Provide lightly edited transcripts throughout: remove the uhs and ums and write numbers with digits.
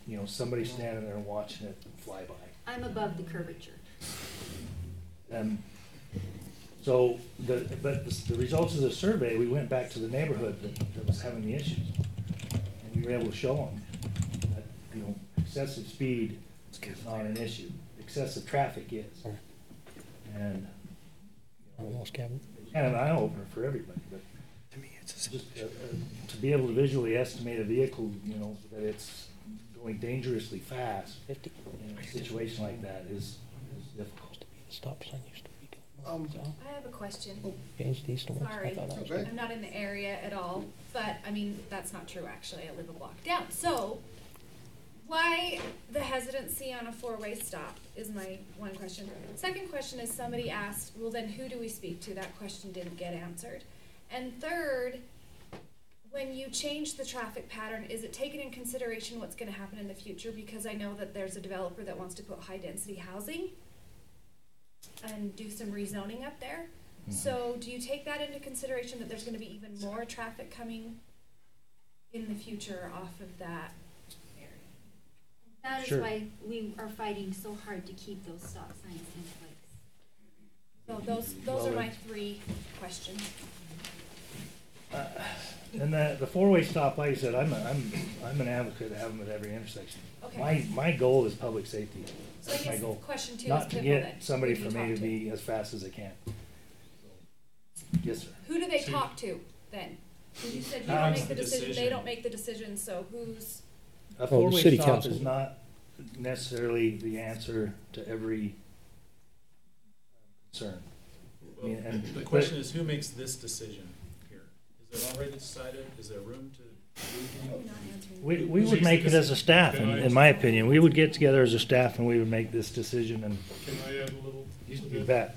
you know, somebody standing there and watching it fly by. I'm above the curvature. So, the results of the survey, we went back to the neighborhood that was having the issues. And we were able to show them that, you know, excessive speed is not an issue. Excessive traffic is. And, you know, kind of an eye-opener for everybody, but to me, it's just to be able to visually estimate a vehicle, you know, that it's going dangerously fast in a situation like that is difficult. Stop sign used to be. I have a question. Sorry, I'm not in the area at all, but I mean, that's not true actually. I live a block down. So, why the hesitancy on a four-way stop is my one question. Second question is somebody asked, well then who do we speak to? That question didn't get answered. And third, when you change the traffic pattern, is it taken in consideration what's going to happen in the future? Because I know that there's a developer that wants to put high-density housing and do some rezoning up there. Mm-hmm. So do you take that into consideration that there's going to be even more traffic coming in the future off of that area? That is Sure. why we are fighting so hard to keep those stop signs in place. So those are my three questions. And the four-way stop, like I said, I'm an advocate of having them at every intersection. Okay. My goal is public safety. So That's I my guess goal. question two Not is to people get that somebody who do you from A talk to B as fast as I can. Yes, sir. Who do they talk to then? You said you don't make the decision, they don't make the decision, so who's? A four-way city stop council. is not necessarily the answer to every concern. I mean, and The question is, who makes this decision here? Is it already decided? Is there room to? We would make it as a staff, in my opinion. We would get together as a staff and we would make this decision and. Can I add a little? You bet.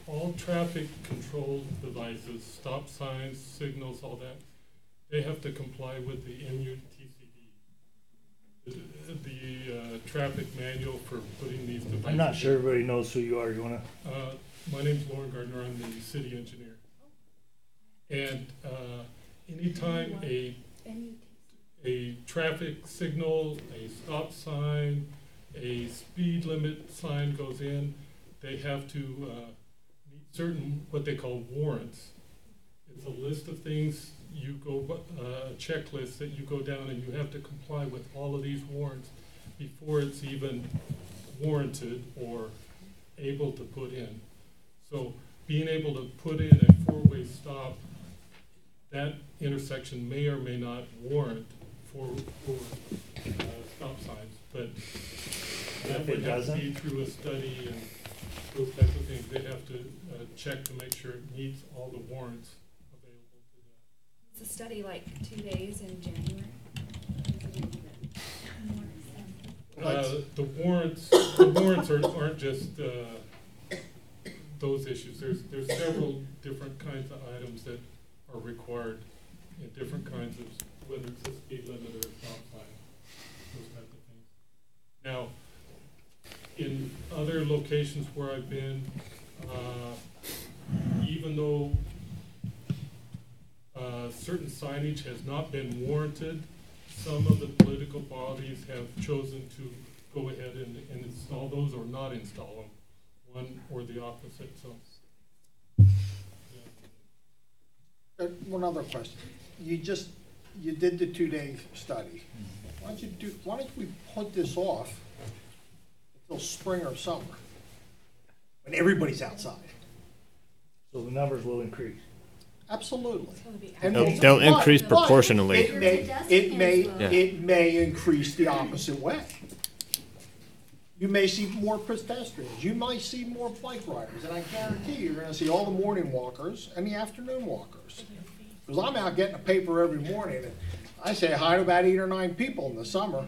All traffic control devices, stop signs, signals, all that, they have to comply with the MUTCD, the traffic manual for putting these devices. I'm not sure everybody knows who you are. You wanna? My name's Lauren Gardner. I'm the city engineer. And anytime a traffic signal, a stop sign, a speed limit sign goes in, they have to meet certain, what they call warrants. It's a list of things you go, a checklist that you go down and you have to comply with all of these warrants before it's even warranted or able to put in. So being able to put in a four-way stop, that intersection may or may not warrant for stop signs, but that would have to be through a study and those types of things. They have to check to make sure it meets all the warrants available to them. It's a study like 2 days in January. The warrants aren't just those issues. There's several different kinds of items that are required in different kinds of, whether it's a speed limit or a stop sign, those types of things. Now, in other locations where I've been, even though certain signage has not been warranted, some of the political bodies have chosen to go ahead and install those or not install them, one or the opposite. So. One other question. You did the 2-day study. Why don't we put this off until spring or summer when everybody's outside? So the numbers will increase. Absolutely. And They'll increase proportionally. It may increase the opposite way. You may see more pedestrians. You might see more bike riders, and I guarantee you're going to see all the morning walkers and the afternoon walkers. Because I'm out getting a paper every morning, and I say hi to about 8 or 9 people in the summer.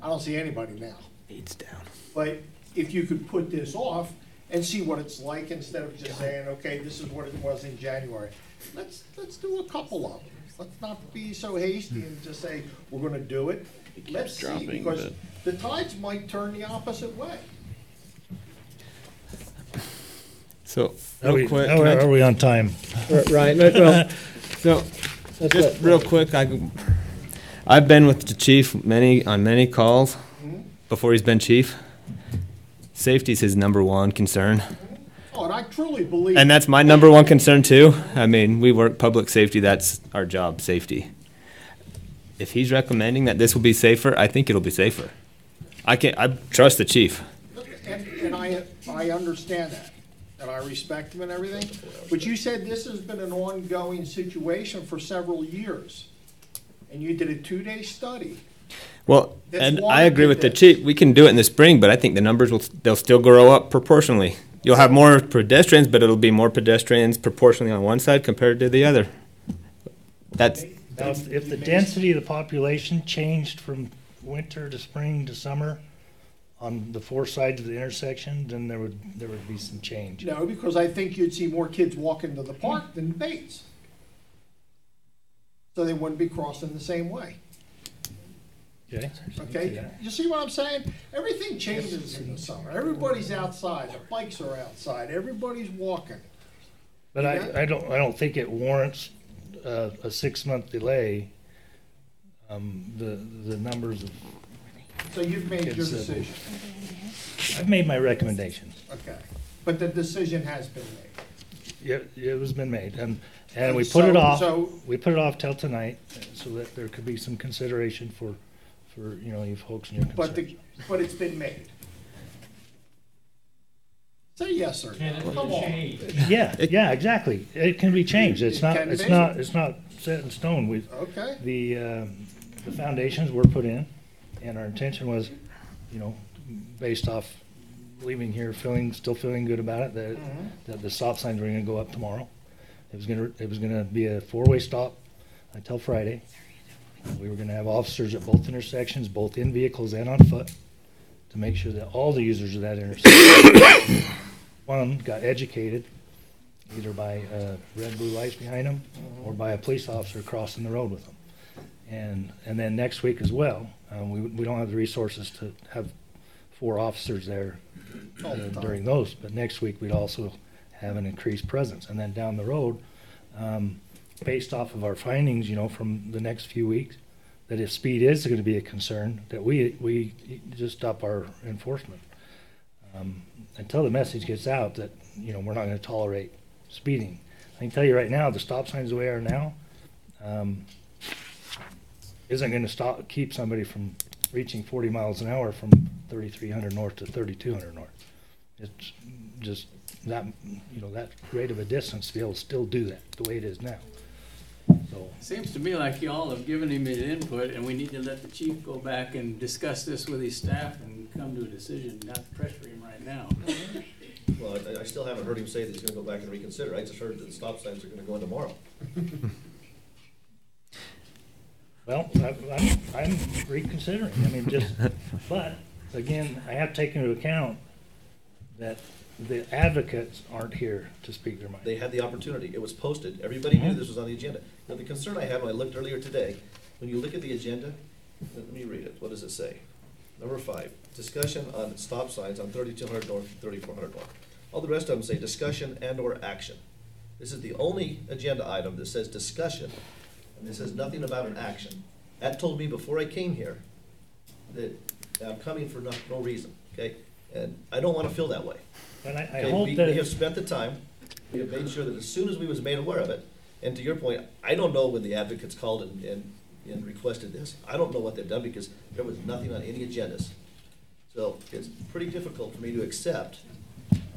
I don't see anybody now. It's down. But if you could put this off and see what it's like instead of just saying, okay, this is what it was in January. Let's do a couple of them. Let's not be so hasty and just say we're going to do it. Let's see, because the tides might turn the opposite way. So, real quick, Are we on time? Right. Well, so just real quick, I've been with the chief on many calls before he's been chief. Safety's his number one concern. Oh, and I truly believe. And that's my number one concern too. I mean, we work public safety, that's our job, safety. If he's recommending that this will be safer, I think it'll be safer. I trust the chief. And I understand that, and I respect him and everything, but you said this has been an ongoing situation for several years, and you did a 2-day study. Well, That's and why I agree we with the did chief. We can do it in the spring, but I think the numbers they'll still grow up proportionally. You'll have more pedestrians, but it'll be more pedestrians proportionally on one side compared to the other. That's Now, if the density of the population changed from winter to spring to summer on the 4 sides of the intersection, then there would be some change. No, because I think you'd see more kids walking to the park than Bates. So they wouldn't be crossing the same way. Okay? Okay, you see what I'm saying? Everything changes in the summer. Everybody's outside, the bikes are outside, everybody's walking. But I don't think it warrants a 6-month delay. The numbers of, So you've made your It's, decision, I've made my recommendations. okay. But the decision has been made. Yeah, it was been made, and we So- put it off. so- We put it off till tonight, so that there could be some consideration for you folks and your But concerns. but it's been made. Say yes or no. Come on. Yeah, exactly. It can be changed. It's It not. can It's be. not. It's not set in stone. Okay. The foundations were put in, and our intention was, based off leaving here still feeling good about it, that the stop signs were going to go up tomorrow. It was going to be a 4-way stop until Friday. We were going to have officers at both intersections, both in vehicles and on foot, to make sure that all the users of that intersection, one, got educated, either by red, blue lights behind them, or by a police officer crossing the road with them. And then next week as well, we don't have the resources to have 4 officers there during those, but next week we'd also have an increased presence. And then down the road, based off of our findings, from the next few weeks, that if speed is going to be a concern, that we just up our enforcement until the message gets out that we're not going to tolerate speeding. I can tell you right now, the stop signs the way they are now isn't going to keep somebody from reaching 40 miles an hour from 3300 north to 3200 north. It's just that that rate of a distance to be able to still do that the way it is now. So Seems to me like y'all have given him his input, and we need to let the chief go back and discuss this with his staff and come to a decision, not pressure him right now. Well, I still haven't heard him say that he's gonna go back and reconsider. I just heard that the stop signs are gonna go in tomorrow. well, I'm reconsidering. I mean, but again, I have to take into account that the advocates aren't here to speak their mind. They had the opportunity. It was posted. Everybody knew this was on the agenda. Now, the concern I had when I looked earlier today, when you look at the agenda, let me read it. What does it say? Number 5, discussion on stop signs on 3200 north, 3400 north. All the rest of them say discussion and/or action. This is the only agenda item that says discussion, and it says nothing about an action. That told me before I came here that I'm coming for no reason, okay? And I don't want to feel that way. But I Okay, hope we that have spent the time, we have made sure that as soon as we was made aware of it, and to your point, I don't know when the advocates called and requested this. I don't know what they've done because there was nothing on any agendas. So it's pretty difficult for me to accept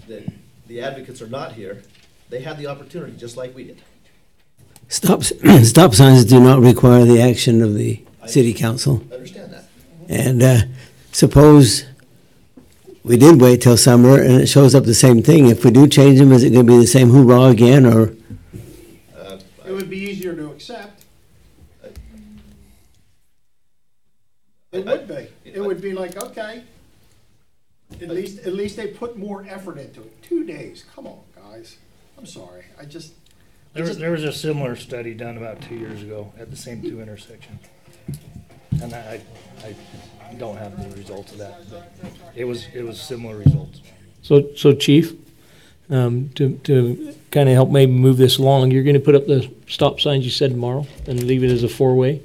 that the advocates are not here. They had the opportunity just like we did. Stop signs do not require the action of the city council. I understand that. And suppose we did wait till summer and it shows up the same thing. If we do change them, is it going to be the same hoorah again, or? It would be easier to accept. It would be. It would be like, okay, at least they put more effort into it. 2 days, come on, guys. I'm sorry, there was a similar study done about 2 years ago at the same 2 intersections. And I don't have the results of that, but it was similar results. So Chief, to kind of help maybe move this along, you're going to put up the stop signs you said tomorrow and leave it as a 4-way?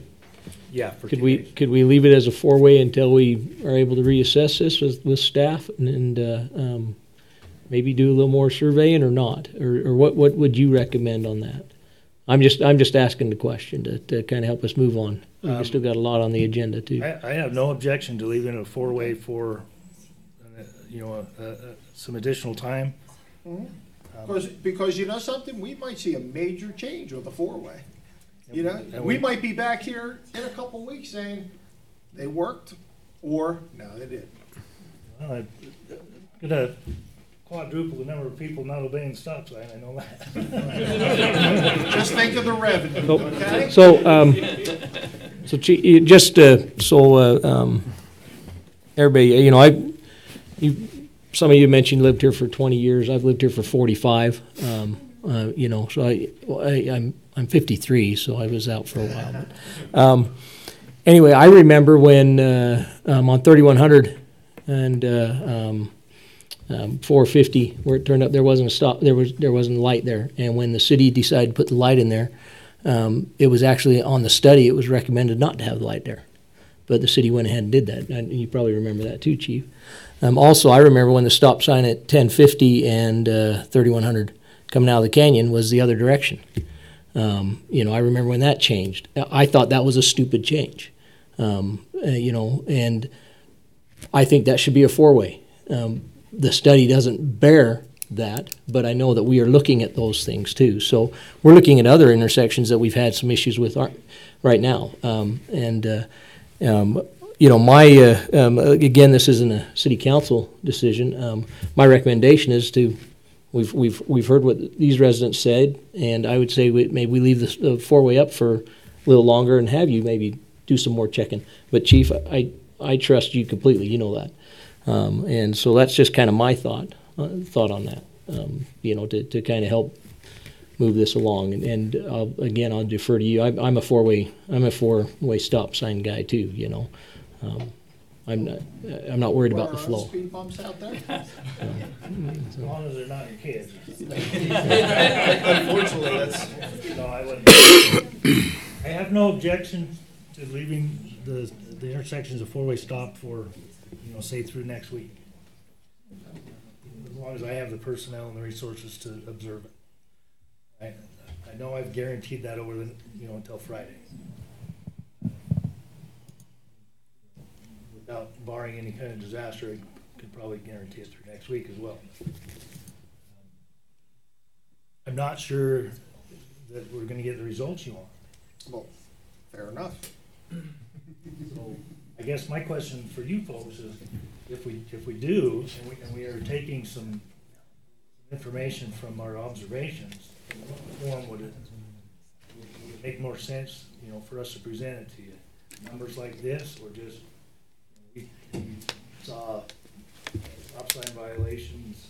Yeah, for Could 2 we, days. could we leave it as a four-way until we are able to reassess this with staff and maybe do a little more surveying or not? Or what would you recommend on that? I'm just asking the question to kind of help us move on. We've still got a lot on the agenda too. I have no objection to leaving it a four-way for, some additional time. Because you know something, we might see a major change with the four-way. You know, And we might be back here in a couple of weeks saying they worked or no, they didn't. Well, I'm gonna quadruple the number of people not obeying the stop sign, I know that. Just think of the revenue, So- okay? So, just everybody, some of you mentioned lived here for 20 years. I've lived here for 45. So I'm 53, so I was out for a while. But, anyway, I remember when on 3100 and 450, where it turned up, there wasn't a stop. There wasn't a light there, and when the city decided to put the light in there, it was actually on the study. It was recommended not to have the light there, but the city went ahead and did that. And you probably remember that too, Chief. Also, I remember when the stop sign at 1050 and 3100 coming out of the canyon was the other direction. I remember when that changed. I thought that was a stupid change, and I think that should be a four-way. The study doesn't bear that, but I know that we are looking at those things too. So we're looking at other intersections that we've had some issues with right now. Again, this isn't a city council decision. My recommendation is we've heard what these residents said, and I would say maybe we leave the four-way up for a little longer and have you maybe do some more checking. But Chief, I trust you completely. You know that. And so that's just kind of my thought on that, to kind of help move this along. And I'll defer to you. I'm a four-way stop sign guy too. I'm not worried about the Are flow. speed bumps out there? As long as they're not your kids. Unfortunately, that's, No, I wouldn't. I have no objection to leaving the intersections a four-way stop for, say through next week. As long as I have the personnel and the resources to observe it. I know I've guaranteed that over until Friday. Without barring any kind of disaster, I could probably guarantee it through next week as well. I'm not sure that we're gonna get the results you want. Well, fair enough. So I guess my question for you folks is, if we do, and we are taking some information from our observations, in what form would it make more sense, for us to present it to you? Numbers like this, or just, we saw stop sign violations,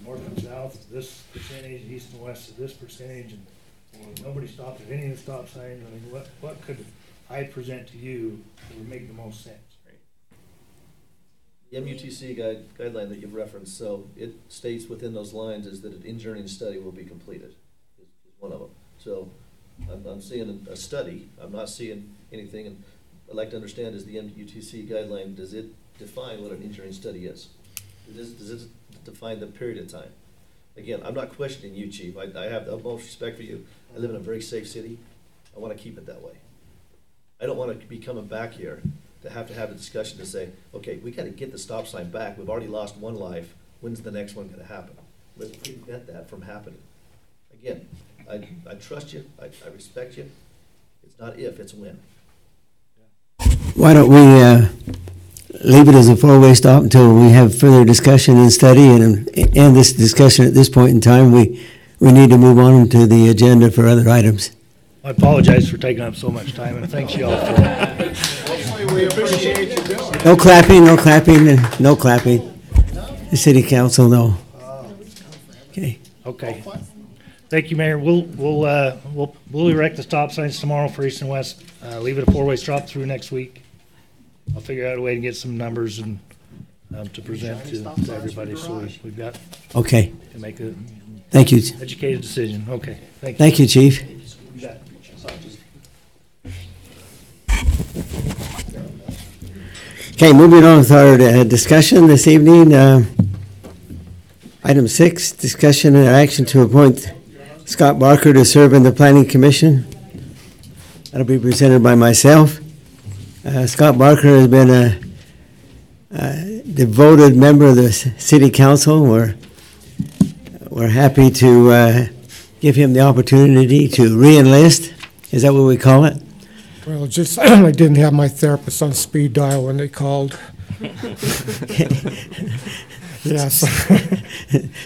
north and south, this percentage, east and west of this percentage, and nobody stopped at any of the stop signs. I mean, what could I present to you that would make the most sense? the MUTC guideline that you've referenced, so it states within those lines is that an engineering study will be completed, is one of them. So I'm seeing a study, I'm not seeing anything, and I'd like to understand, is the MUTC guideline, does it define what an engineering study is? Does it define the period of time? Again, I'm not questioning you, Chief. I have the utmost respect for you. I live in a very safe city. I want to keep it that way. I don't want to be coming back here to have a discussion to say, okay, we got to get the stop sign back. We've already lost one life. When's the next one going to happen? Let's prevent that from happening. Again, I trust you. I respect you. It's not if, it's when. Why don't we leave it as a four-way stop until we have further discussion and study, and end this discussion at this point in time. We need to move on to the agenda for other items. I apologize for taking up so much time, and thanks you all for it. We appreciate you doing it. No clapping, no clapping, and no clapping. The city council, no. Okay. Okay. Thank you, Mayor. We'll erect the stop signs tomorrow for east and west. Leave it a four-way stop through next week. I'll figure out a way to get some numbers and to present to everybody, so we've got Okay. to make a Thank you. educated decision. Okay. Thank you. Thank you, Chief. You bet. Okay, moving on with our discussion this evening. Item 6, discussion and action to appoint Scott Barker to serve in the Planning Commission. That'll be presented by myself. Scott Barker has been a devoted member of the City Council. We're happy to give him the opportunity to re-enlist. Is that what we call it? Well, just, I didn't have my therapist on speed dial when they called. Yes.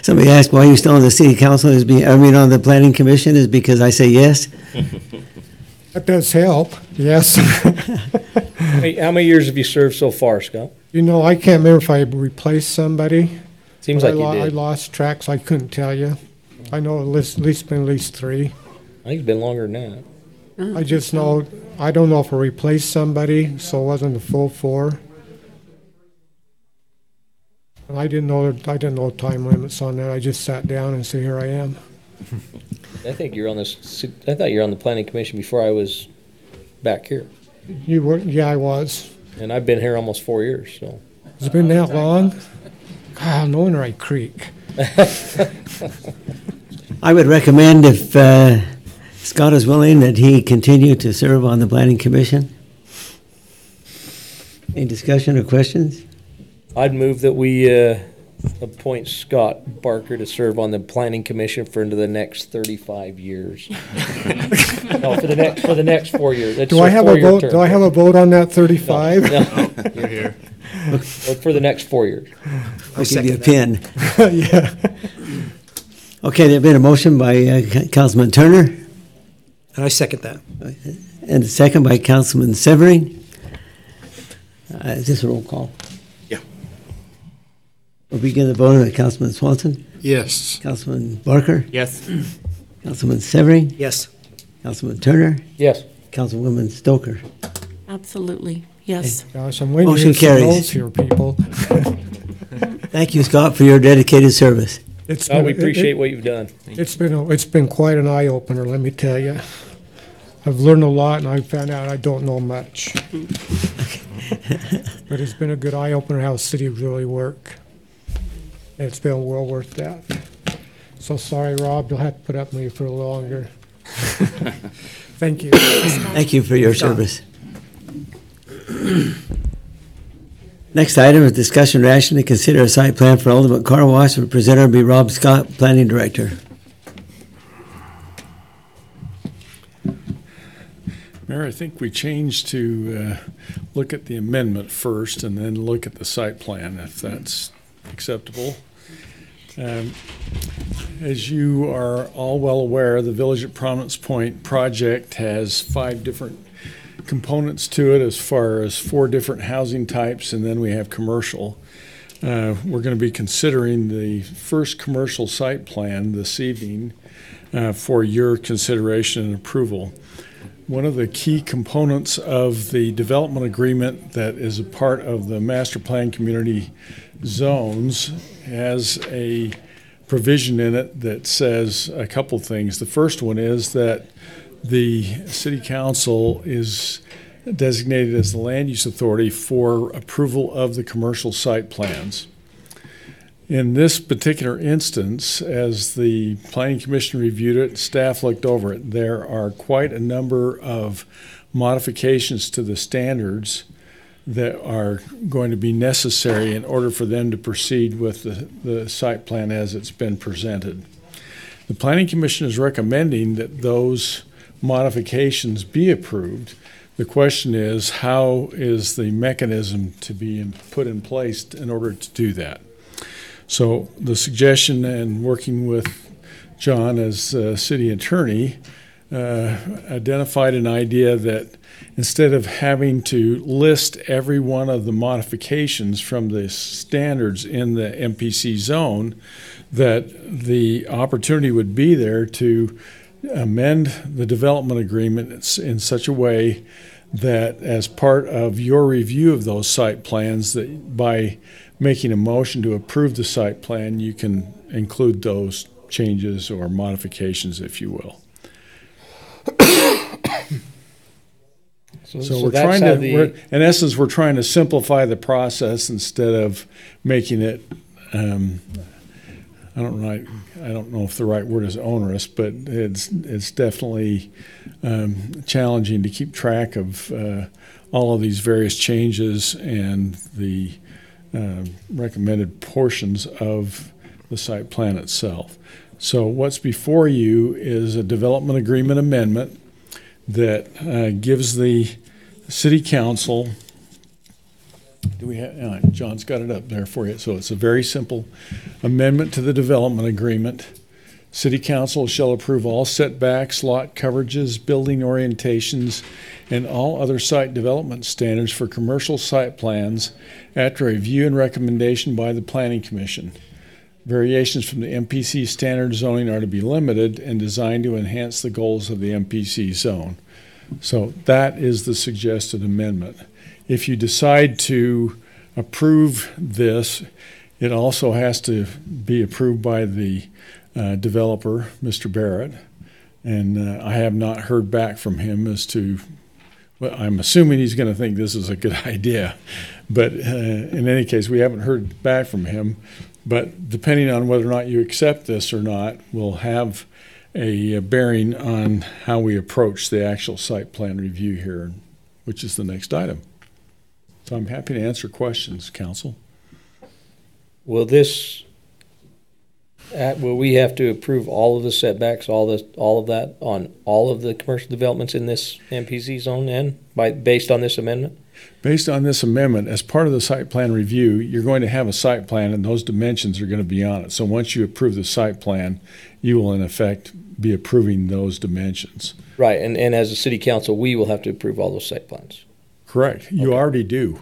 Somebody asked why you're still on the City Council, on the Planning Commission, is because I say yes? That does help, yes. Hey, how many years have you served so far, Scott? You know, I can't remember if I replaced somebody. Seems like you I did. lost track, so I couldn't tell you. I know at least been at least 3. I think it's been longer than that. I just know, I don't know if I replaced somebody, so it wasn't the full 4. And I didn't know time limits on that. I just sat down and said, here I am. I think you're on this. I thought you were on the planning commission before I was back here, You were, yeah, I was. and I've been here almost 4 years. So Has it been that long? God, no wonder I creak. I would recommend, if Scott is willing, that he continue to serve on the Planning Commission. Any discussion or questions? I'd move that we appoint Scott Barker to serve on the planning commission for into the next 35 years. No, for the next 4 years. That's Do I a have a 4-year vote? term. Do I have a vote on that 35? No, You're here. but for the next 4 years. I'll give you a pin. Yeah. Okay, there's been a motion by Councilman Turner, And I second that. and a second by Councilman Severing. Is this a roll call? Yeah. We'll begin the voting with Councilman Swanson, Yes. Councilman Barker, Yes. Councilman Severing, Yes. Councilman Turner, Yes. Councilwoman Stoker. Absolutely, yes. Gosh, I'm waiting Motion to hear some carries. no's here, people. Thank you, Scott, for your dedicated service. It's Oh, we been- appreciate what you've done. It's been quite an eye opener, let me tell you. I've learned a lot, and I found out I don't know much. But it's been a good eye opener how cities really work. And it's been well worth that. So sorry, Rob, you'll have to put up with me for a little longer. Thank you. Thank you for your service. Next item is discussion and action to consider a site plan for Ultimate Car Wash. The presenter will be Rob Scott, Planning Director. Mayor, I think we changed to look at the amendment first and then look at the site plan, if that's acceptable. As you are all well aware, the Village at Prominence Point project has 5 different components to it, as far as 4 different housing types, and then we have commercial. We're going to be considering the first commercial site plan this evening for your consideration and approval. One of the key components of the development agreement that is a part of the master plan community zones has a provision in it that says a couple things. The first one is that the city council is designated as the land use authority for approval of the commercial site plans. In this particular instance, as the Planning Commission reviewed it, staff looked over it, there are quite a number of modifications to the standards that are going to be necessary in order for them to proceed with the site plan as it's been presented. The Planning Commission is recommending that those modifications be approved. The question is, how is the mechanism to be put in place in order to do that? So the suggestion, and working with John as city attorney, identified an idea that instead of having to list every one of the modifications from the standards in the MPC zone, that the opportunity would be there to amend the development agreement in such a way that as part of your review of those site plans, that by making a motion to approve the site plan, you can include those changes or modifications, if you will. So we're that's trying how to, in essence, we're trying to simplify the process instead of making it, I don't know if the right word is onerous, but it's definitely challenging to keep track of all of these various changes and the recommended portions of the site plan itself. So what's before you is a development agreement amendment that gives the city council, do we have, John's got it up there for you. So it's a very simple amendment to the development agreement. City council shall approve all setbacks, lot coverages, building orientations, and all other site development standards for commercial site plans after review and recommendation by the Planning Commission. Variations from the MPC standard zoning are to be limited and designed to enhance the goals of the MPC zone. So that is the suggested amendment. If you decide to approve this, it also has to be approved by the developer, Mr. Barrett. And I have not heard back from him as to, well, I'm assuming he's going to think this is a good idea. But in any case, we haven't heard back from him. But depending on whether or not you accept this or not, will have a bearing on how we approach the actual site plan review here, which is the next item. So I'm happy to answer questions, council. Will we have to approve all of the setbacks, all of that on all of the commercial developments in this MPC zone then, based on this amendment? Based on this amendment, as part of the site plan review, you're going to have a site plan and those dimensions are going to be on it. So once you approve the site plan, you will in effect be approving those dimensions. Right, and as a city council, we will have to approve all those site plans. Correct. You already do.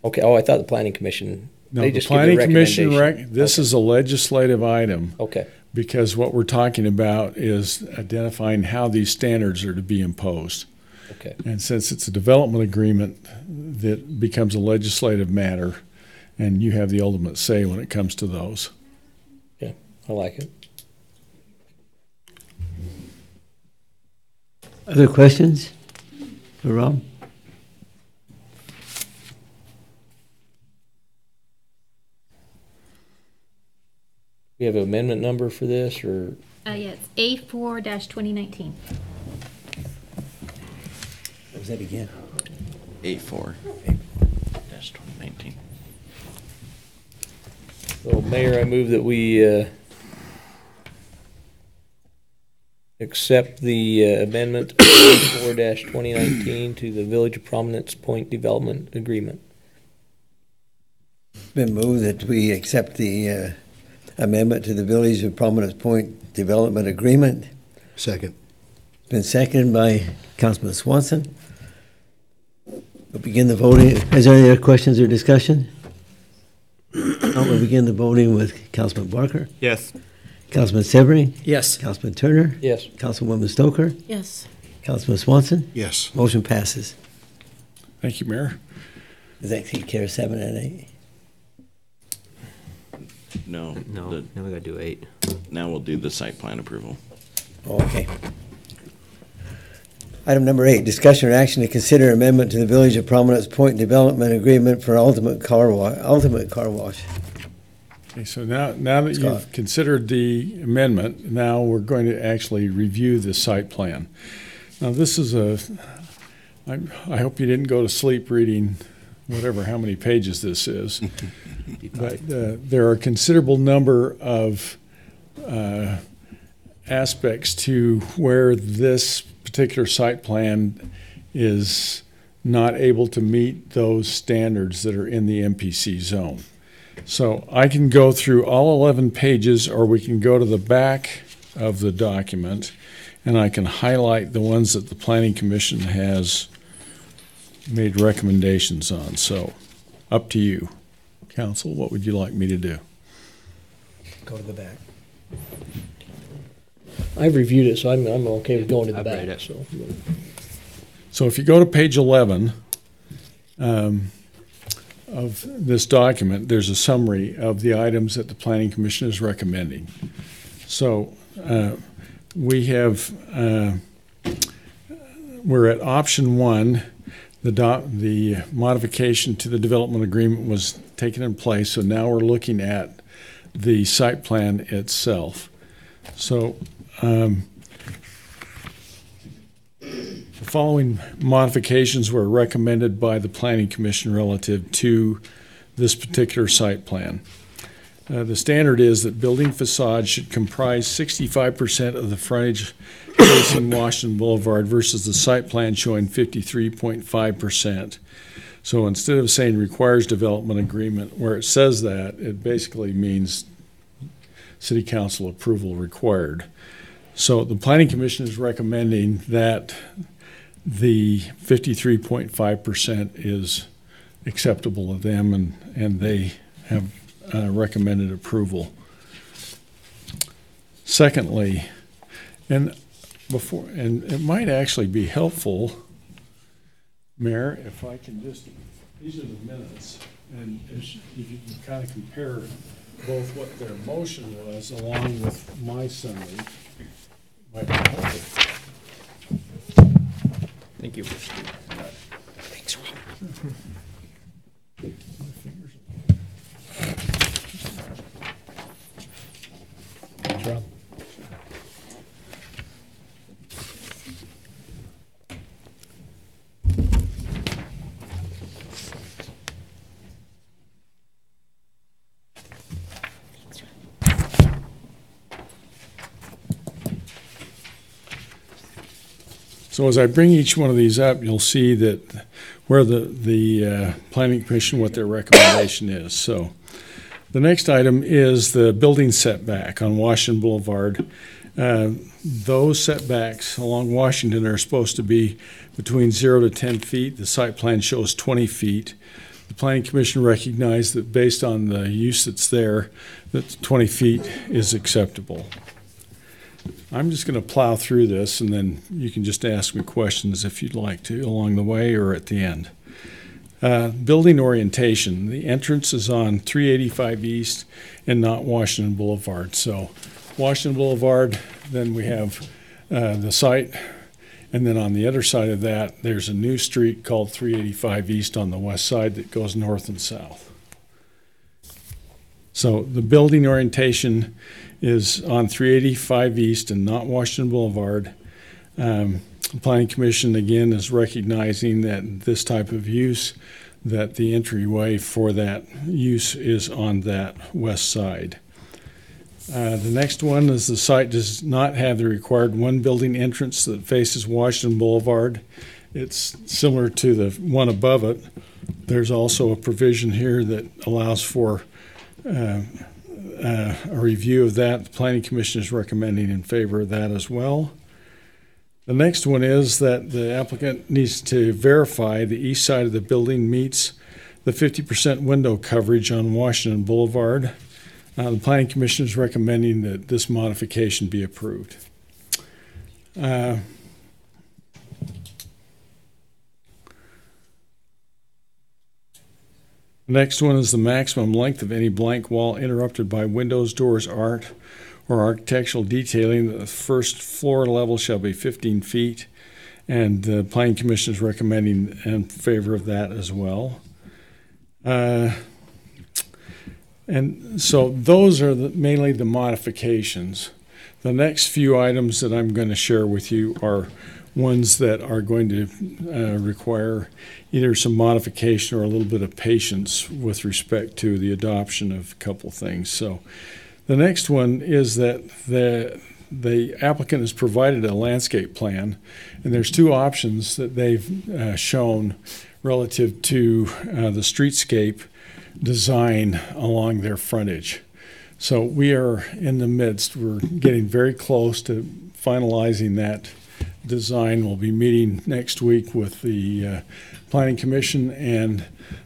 Okay. Oh, I thought the planning commission. No, they the just planning give a commission. recommendation. This is a legislative item. Okay. Because what we're talking about is identifying how these standards are to be imposed. Okay. And since it's a development agreement, that becomes a legislative matter, and you have the ultimate say when it comes to those. Yeah, I like it. Other questions for Rob? We have an amendment number for this, or? Yeah, it's A4-2019. What was that again? A4-2019. So, Mayor, I move that we accept the amendment A4-2019 to the Village of Prominence Point Development Agreement. Been moved that we accept the amendment to the Village of Prominence Point Development Agreement. Second. Been seconded by Councilman Swanson. We'll begin the voting. Is there any other questions or discussion? We'll begin the voting with Councilman Barker. Yes. Councilman Severie. Yes. Councilman Turner. Yes. Councilwoman Stoker. Yes. Councilman Swanson. Yes. Motion passes. Thank you, Mayor. Does that take care of 7 and 8? No. No, now we gotta do 8. Now we'll do the site plan approval. Okay. Item number 8, discussion or action to consider amendment to the Village of Prominence Point Development Agreement for Ultimate Car Wash. Okay, so now that you've considered the amendment, now we're going to actually review the site plan. Now, this is I hope you didn't go to sleep reading how many pages this is. But there are a considerable number of aspects to where this particular site plan is not able to meet those standards that are in the MPC zone. So I can go through all 11 pages, or we can go to the back of the document and I can highlight the ones that the Planning Commission has made recommendations on. So up to you, Council. What would you like me to do? Go to the back. I've reviewed it, so I'm okay with going to the I've back. read it. So if you go to page 11 of this document, there's a summary of the items that the Planning Commission is recommending. So we have, we're at option 1, the modification to the development agreement was taken in place, so now we're looking at the site plan itself. So the following modifications were recommended by the Planning Commission relative to this particular site plan. The standard is that building facades should comprise 65% of the frontage facing Washington Boulevard versus the site plan showing 53.5%. So instead of saying requires development agreement, where it says that, it basically means City Council approval required. So the Planning Commission is recommending that the 53.5% is acceptable to them, and they have recommended approval. Secondly, and it might actually be helpful, Mayor, if I can just, these are the minutes, and if you can kind of compare both what their motion was along with my summary, might be helpful. Thank you. Thanks, Rob. Thanks, Rob. So as I bring each one of these up, you'll see that where the Planning Commission, what their recommendation is. So the next item is the building setback on Washington Boulevard. Those setbacks along Washington are supposed to be between 0 to 10 feet. The site plan shows 20 feet. The Planning Commission recognized that based on the use that's there, that 20 feet is acceptable. I'm just going to plow through this, and then you can just ask me questions if you'd like to along the way or at the end. Building orientation. The entrance is on 385 East and not Washington Boulevard. So Washington Boulevard, then we have the site, and then on the other side of that, there's a new street called 385 East on the west side that goes north and south. So the building orientation is on 385 East and not Washington Boulevard. The Planning Commission, again, is recognizing that this type of use, that the entryway for that use is on that west side. The next one is the site does not have the required one building entrance that faces Washington Boulevard. It's similar to the one above it. There's also a provision here that allows for a review of that. The Planning Commission is recommending in favor of that as well. The next one is that the applicant needs to verify the east side of the building meets the 50% window coverage on Washington Boulevard. The Planning Commission is recommending that this modification be approved. The next one is the maximum length of any blank wall interrupted by windows, doors, art, or architectural detailing. The first floor level shall be 15 feet, and the Planning Commission is recommending in favor of that as well. And so those are mainly the modifications. The next few items that I'm going to share with you are ones that are going to require either some modification or a little bit of patience with respect to the adoption of a couple things. So the next one is that the applicant has provided a landscape plan, and there's two options that they've shown relative to the streetscape design along their frontage. So we are in the midst, we're getting very close to finalizing that design. We'll be meeting next week with the Planning Commission and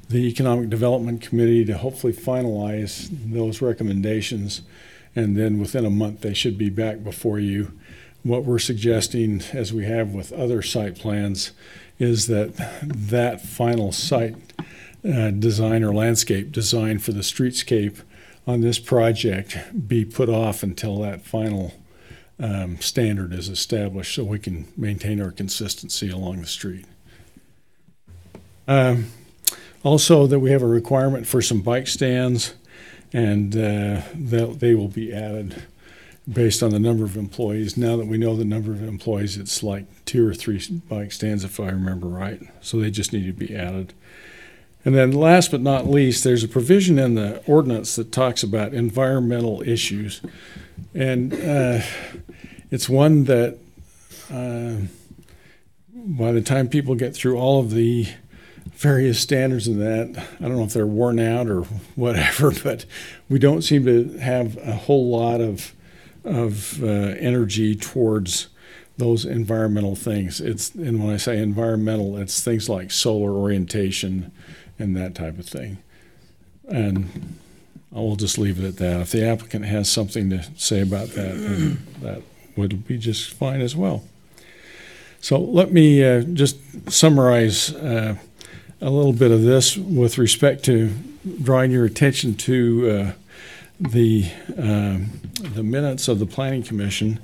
the Economic Development Committee to hopefully finalize those recommendations, and then within a month they should be back before you. What we're suggesting, as we have with other site plans, is that that final site design or landscape design for the streetscape on this project be put off until that final standard is established, so we can maintain our consistency along the street. Also, that we have a requirement for some bike stands, and they will be added based on the number of employees. Now that we know the number of employees, it's like 2 or 3 bike stands, if I remember right. So they just need to be added. And then last but not least, there's a provision in the ordinance that talks about environmental issues. And it's one that by the time people get through all of the various standards in that, I don't know if they're worn out or whatever, but we don't seem to have a whole lot of energy towards those environmental things. And when I say environmental, it's things like solar orientation and that type of thing. And I will just leave it at that. If the applicant has something to say about that, then that would be just fine as well. So let me just summarize a little bit of this with respect to drawing your attention to the minutes of the Planning Commission.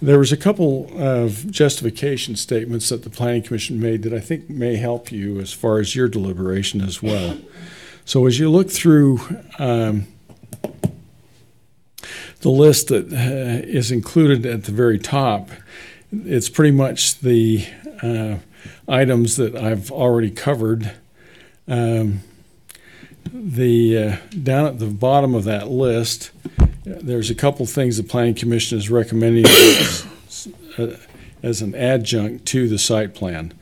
There was a couple of justification statements that the Planning Commission made that I think may help you as far as your deliberation as well. So as you look through the list that is included at the very top, it's pretty much the items that I've already covered. Down at the bottom of that list, there's a couple things the Planning Commission is recommending as an adjunct to the site plan.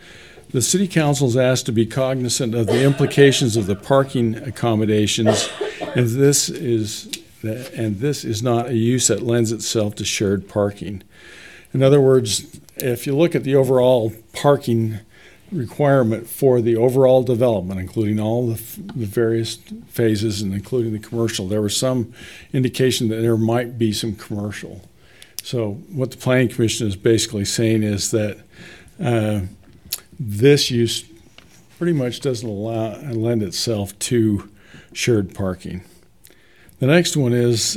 The City Council is asked to be cognizant of the implications of the parking accommodations, and this is not a use that lends itself to shared parking. In other words, if you look at the overall parking requirement for the overall development, including all the various phases and including the commercial, there was some indication that there might be some commercial. So what the Planning Commission is basically saying is that this use pretty much doesn't lend itself to shared parking. The next one is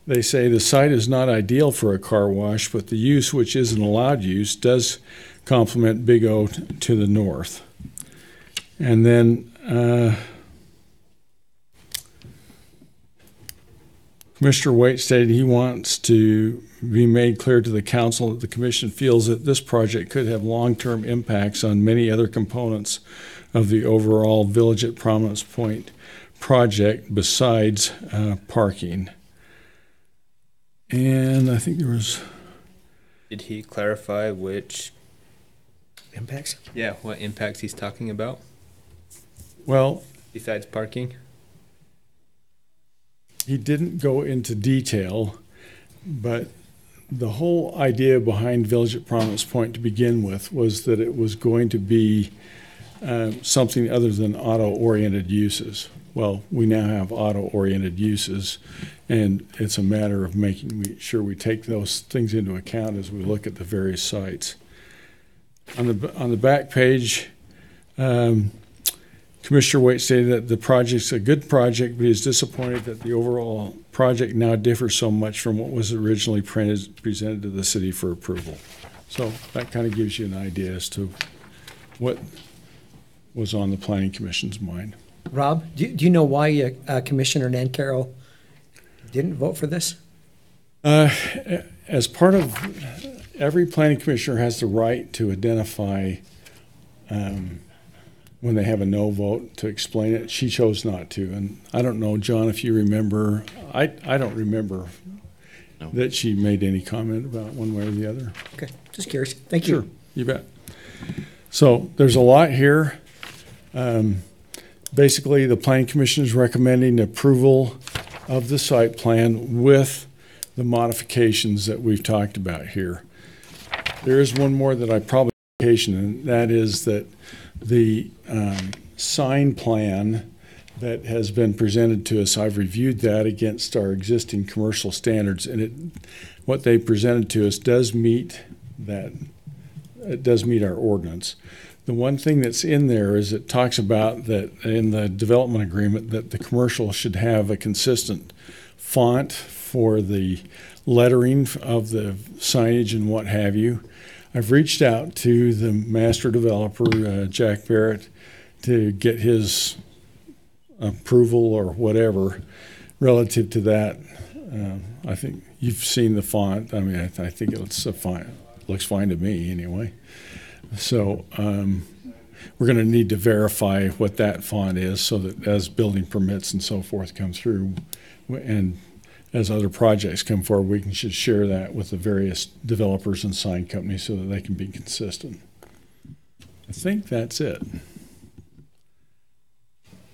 they say the site is not ideal for a car wash, but the use, which is an allowed use, does complement Big O to the north. And then Commissioner Waite stated he wants to be made clear to the council that the commission feels that this project could have long-term impacts on many other components of the overall Village at Prominence Point project besides parking. And I think there was... Did he clarify which impacts? Yeah, what impacts he's talking about? Well, besides parking? He didn't go into detail, but the whole idea behind Village at Prominence Point to begin with was that it was going to be something other than auto-oriented uses. Well, we now have auto-oriented uses, and it's a matter of making sure we take those things into account as we look at the various sites. On the back page, Commissioner Waite stated that the project's a good project, but he is disappointed that the overall project now differs so much from what was originally presented to the city for approval. So that kind of gives you an idea as to what was on the Planning Commission's mind. Rob, do you know why Commissioner Nancarrow didn't vote for this? As part of every planning commissioner has the right to identify when they have a no vote to explain it. She chose not to, and I don't know, John, if you remember. I don't remember that she made any comment about it one way or the other. Okay, just curious. Thank you. Sure, you bet. So there's a lot here. Basically, the Planning Commission is recommending approval of the site plan with the modifications that we've talked about here. There is one more that I probably mentioned, and that is that the sign plan that has been presented to us, I've reviewed that against our existing commercial standards, and what they presented to us does meet that. It does meet our ordinance. The one thing that's in there is it talks about that in the development agreement that the commercial should have a consistent font for the lettering of the signage and what have you. I've reached out to the master developer, Jack Barrett, to get his approval or whatever relative to that. I think you've seen the font. I mean, I think it's fine. Looks fine to me anyway. So we're going to need to verify what that font is so that as building permits and so forth come through and as other projects come forward, we can should share that with the various developers and sign companies so that they can be consistent. I think that's it.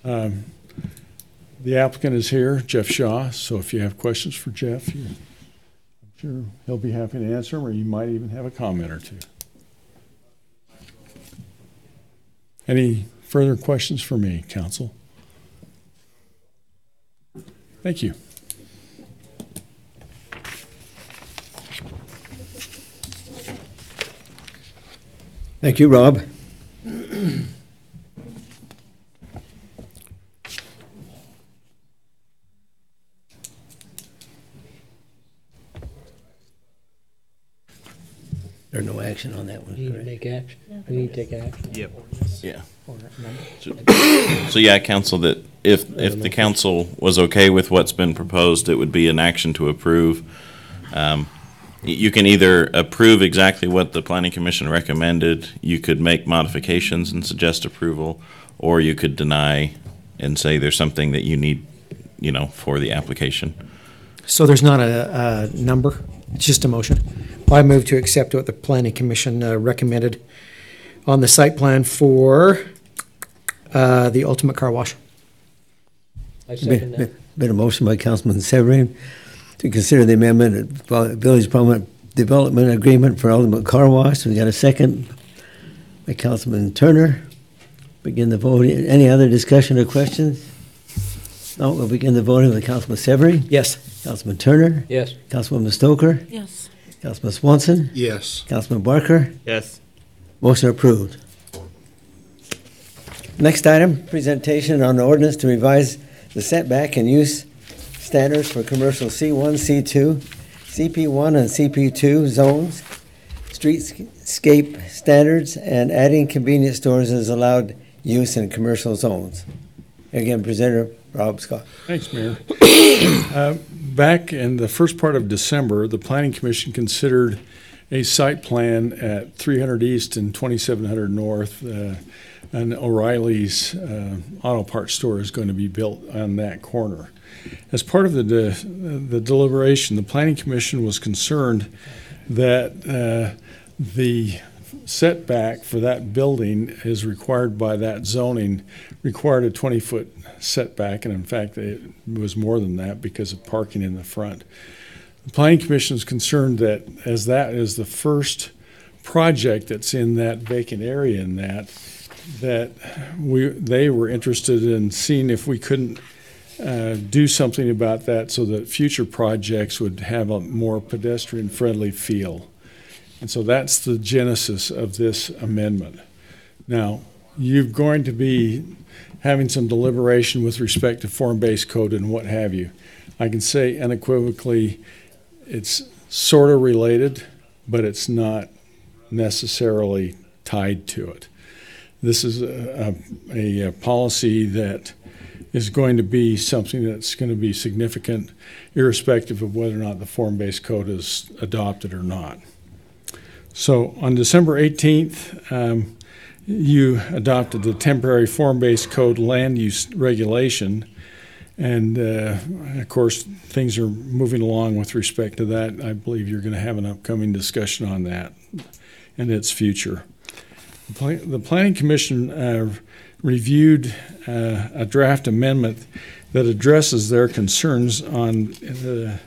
The applicant is here, Jeff Shaw, so if you have questions for Jeff, I'm sure he'll be happy to answer them, or you might even have a comment or two. Any further questions for me, council? Thank you. Thank you, Rob. There's no action on that one. You need to make action. We need to take action. Yep. Yeah. Or So yeah, council, that if the council was okay with what's been proposed, it would be an action to approve. You can either approve exactly what the planning commission recommended, you could make modifications and suggest approval, or you could deny and say there's something that you need, for the application. So there's not a number, it's just a motion. I move to accept what the planning commission recommended on the site plan for the Ultimate Car Wash. I second that. Been a motion by Councilman Severin to consider the amendment of Village Development Agreement for Ultimate Car Wash. We got a second by Councilman Turner. Begin the voting. Any other discussion or questions? No, we'll begin the voting with Councilman Severin. Yes. Councilman Turner. Yes. Councilwoman Stoker. Yes. Councilman Swanson. Yes. Councilman Barker. Yes. Motion approved. Next item, presentation on the ordinance to revise the setback and use standards for commercial C1, C2, CP1, and CP2 zones, streetscape standards, and adding convenience stores as allowed use in commercial zones. Again, presenter Rob Scott. Thanks, Mayor. Back in the first part of December, the Planning Commission considered a site plan at 300 East and 2700 North. An O'Reilly's auto parts store is going to be built on that corner. As part of the deliberation, the Planning Commission was concerned that the setback for that building is required by that zoning, required a 20-foot setback, and in fact it was more than that because of parking in the front. The Planning Commission is concerned that as that is the first project that's in that vacant area in that they were interested in seeing if we couldn't do something about that so that future projects would have a more pedestrian-friendly feel. And so that's the genesis of this amendment. Now, you're going to be having some deliberation with respect to form-based code and what have you. I can say unequivocally it's sort of related, but it's not necessarily tied to it. This is a policy that is going to be something that's going to be significant irrespective of whether or not the form-based code is adopted or not. So on December 18th, you adopted the temporary form-based code land use regulation. And of course, things are moving along with respect to that. I believe you're going to have an upcoming discussion on that and its future. The Planning Commission reviewed a draft amendment that addresses their concerns on the,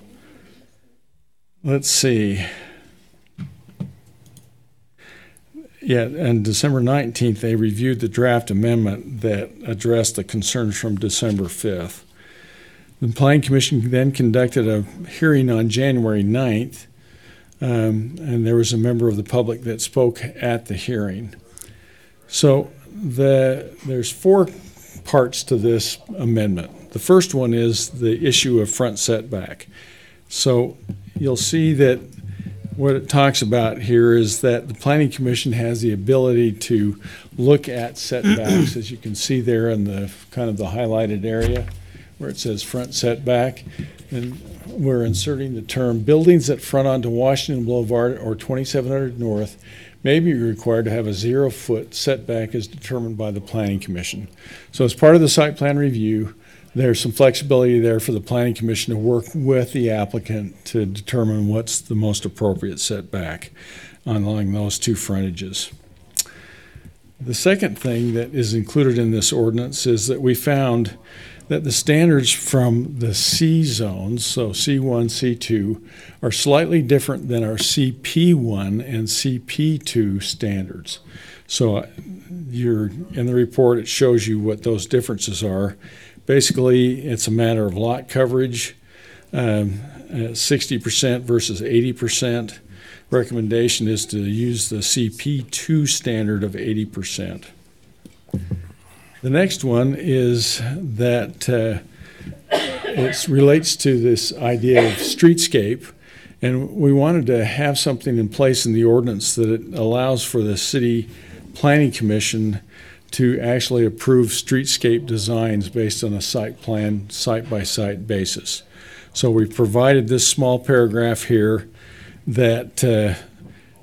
let's see. Yeah, on December 19th, they reviewed the draft amendment that addressed the concerns from December 5th. The Planning Commission then conducted a hearing on January 9th, and there was a member of the public that spoke at the hearing. So there's four parts to this amendment. The first one is the issue of front setback. So you'll see that what it talks about here is that the Planning Commission has the ability to look at setbacks, as you can see there in the kind of the highlighted area where it says front setback. And we're inserting the term buildings that front onto Washington Boulevard or 2700 North may be required to have a 0-foot setback as determined by the Planning Commission. So as part of the site plan review, there's some flexibility there for the Planning Commission to work with the applicant to determine what's the most appropriate setback along those two frontages. The second thing that is included in this ordinance is that we found that the standards from the C zones, so C1, C2, are slightly different than our CP1 and CP2 standards. So in the report, it shows you what those differences are. Basically, it's a matter of lot coverage, 60% versus 80%. Recommendation is to use the CP2 standard of 80%. The next one is that it relates to this idea of streetscape, and we wanted to have something in place in the ordinance that it allows for the City Planning Commission to actually approve streetscape designs based on a site plan, site-by-site basis. So we provided this small paragraph here that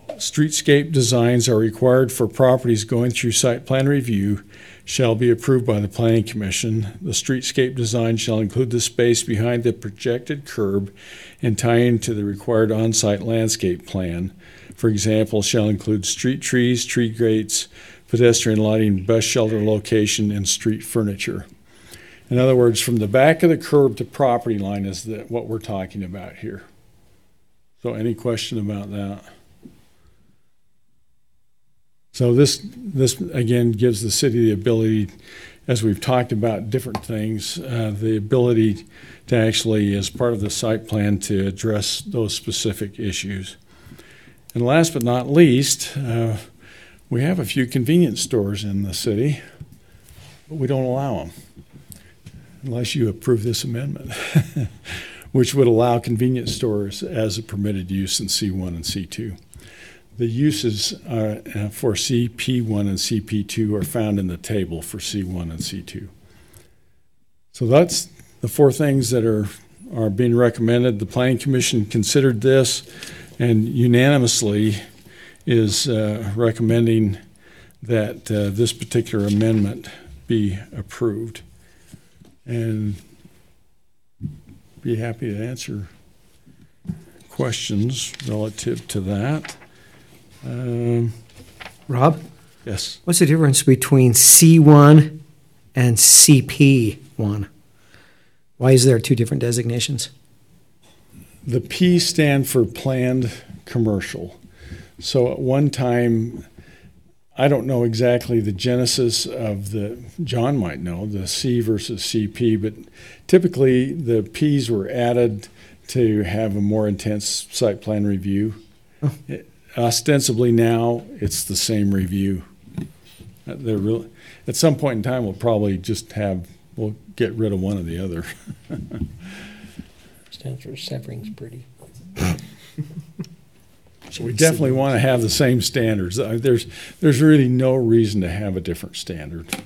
streetscape designs are required for properties going through site plan review shall be approved by the Planning Commission. The streetscape design shall include the space behind the projected curb and tie into the required on-site landscape plan. For example, shall include street trees, tree grates, pedestrian lighting, bus shelter location, and street furniture. In other words, from the back of the curb to property line is what we're talking about here. So any question about that? So this again gives the city the ability, as we've talked about different things, the ability to actually, as part of the site plan, to address those specific issues. And last but not least, we have a few convenience stores in the city, but we don't allow them unless you approve this amendment, which would allow convenience stores as a permitted use in C1 and C2. The uses for CP1 and CP2 are found in the table for C1 and C2. So that's the four things that are being recommended. The Planning Commission considered this and unanimously is recommending that this particular amendment be approved. And be happy to answer questions relative to that. Rob? Yes. What's the difference between C1 and CP1? Why is there two different designations? The P stand for planned commercial. So at one time, I don't know exactly the genesis of John might know, the C versus CP, but typically the Ps were added to have a more intense site plan review. Oh. Ostensibly now, it's the same review. At some point in time, we'll get rid of one or the other. Stands for Severing's pretty. So we definitely want to have the same standards. There's really no reason to have a different standard.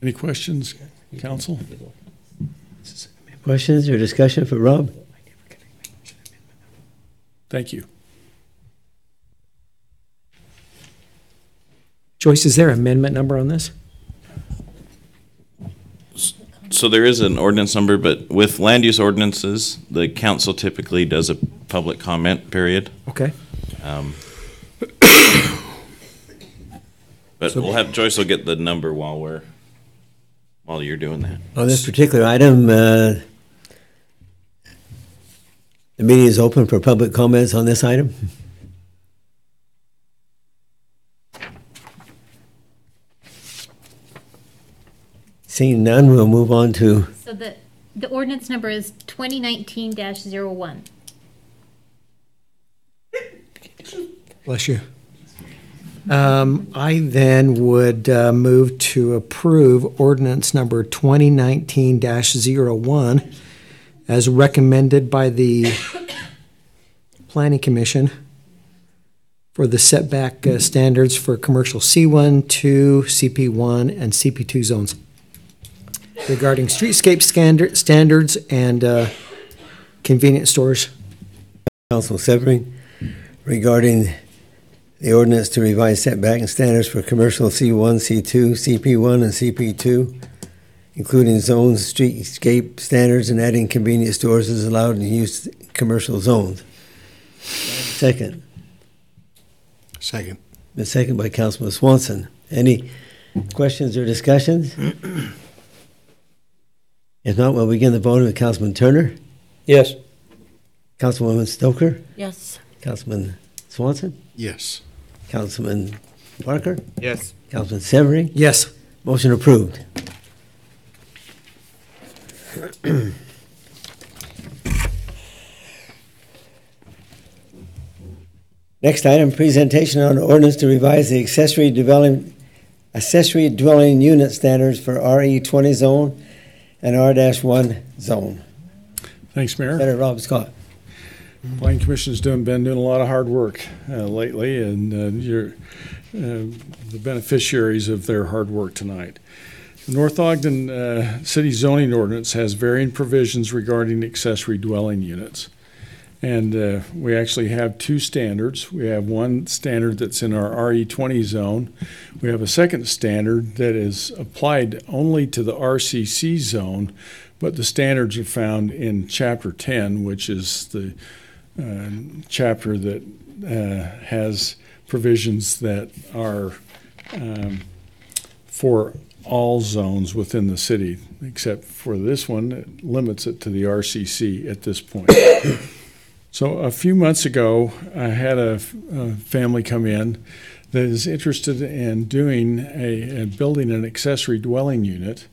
Any questions, council? Questions or discussion for Rob? Thank you. Joyce, is there an amendment number on this? So there is an ordinance number, but with land use ordinances, the council typically does a public comment period. Okay. But we'll have, Joyce will get the number while you're doing that. On this particular item, the meeting is open for public comments on this item. Seeing none, we'll move on to. So the ordinance number is 2019-01. Bless you. I then would move to approve ordinance number 2019-01 as recommended by the Planning Commission for the setback standards for commercial C1, 2, CP1, and CP2 zones regarding streetscape standards and convenience stores. Council Severing, regarding the ordinance to revise setback and standards for commercial C1, C2, CP1, and CP2, including zones, streetscape standards, and adding convenience stores is allowed in use commercial zones. Second. Second. The second by Councilman Swanson. Any questions or discussions? If not, we'll begin the voting with Councilman Turner. Yes. Councilwoman Stoker. Yes. Councilman Swanson. Yes. Councilman Parker. Yes. Councilman Severing. Yes. Motion approved. Next item, presentation on ordinance to revise the accessory dwelling unit standards for RE20 zone and R-1 zone. Thanks, Mayor. Senator Rob Scott. Planning Commission's been doing a lot of hard work lately, and you're the beneficiaries of their hard work tonight. The North Ogden City zoning ordinance has varying provisions regarding accessory dwelling units. And we actually have two standards. We have one standard that's in our RE20 zone. We have a second standard that is applied only to the RCC zone, but the standards are found in Chapter 10, which is the chapter that has provisions that are for all zones within the city, except for this one, it limits it to the RCC at this point. So a few months ago, I had a family come in that is interested in doing building an accessory dwelling unit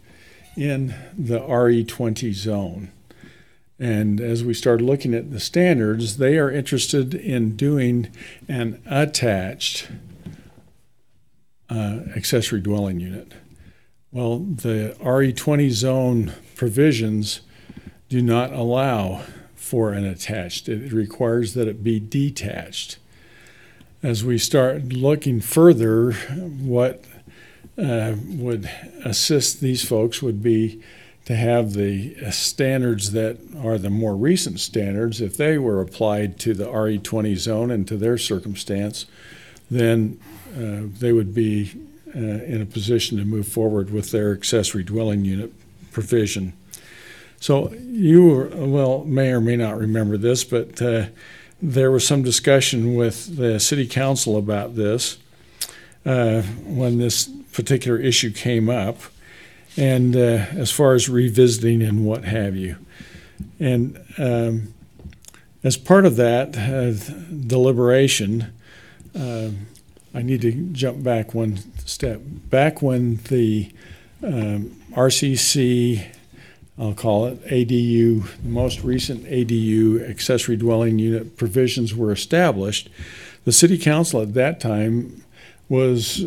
in the RE20 zone. And as we started looking at the standards, they are interested in doing an attached accessory dwelling unit. Well, the RE20 zone provisions do not allow for an attached. It requires that it be detached. As we start looking further, what would assist these folks would be to have the standards that are the more recent standards. If they were applied to the RE20 zone and to their circumstance, then they would be in a position to move forward with their accessory dwelling unit provision. So you may or may not remember this, but there was some discussion with the city council about this when this particular issue came up, and as far as revisiting and what have you. And as part of that deliberation, I need to jump back one step. Back when the RCC, I'll call it ADU, the most recent ADU accessory dwelling unit provisions were established, the city council at that time was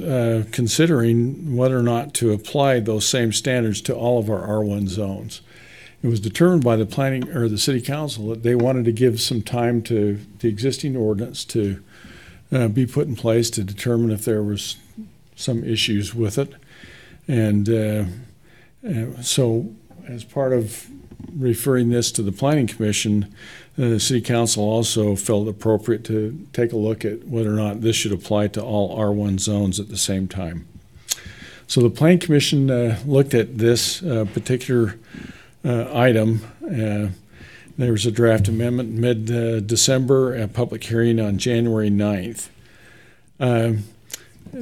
considering whether or not to apply those same standards to all of our R1 zones. It was determined by the planning or the city council that they wanted to give some time to the existing ordinance to be put in place to determine if there was some issues with it. And so as part of referring this to the Planning Commission, the City Council also felt appropriate to take a look at whether or not this should apply to all R1 zones at the same time. So the Planning Commission looked at this particular item. There was a draft amendment mid-December, a public hearing on January 9th.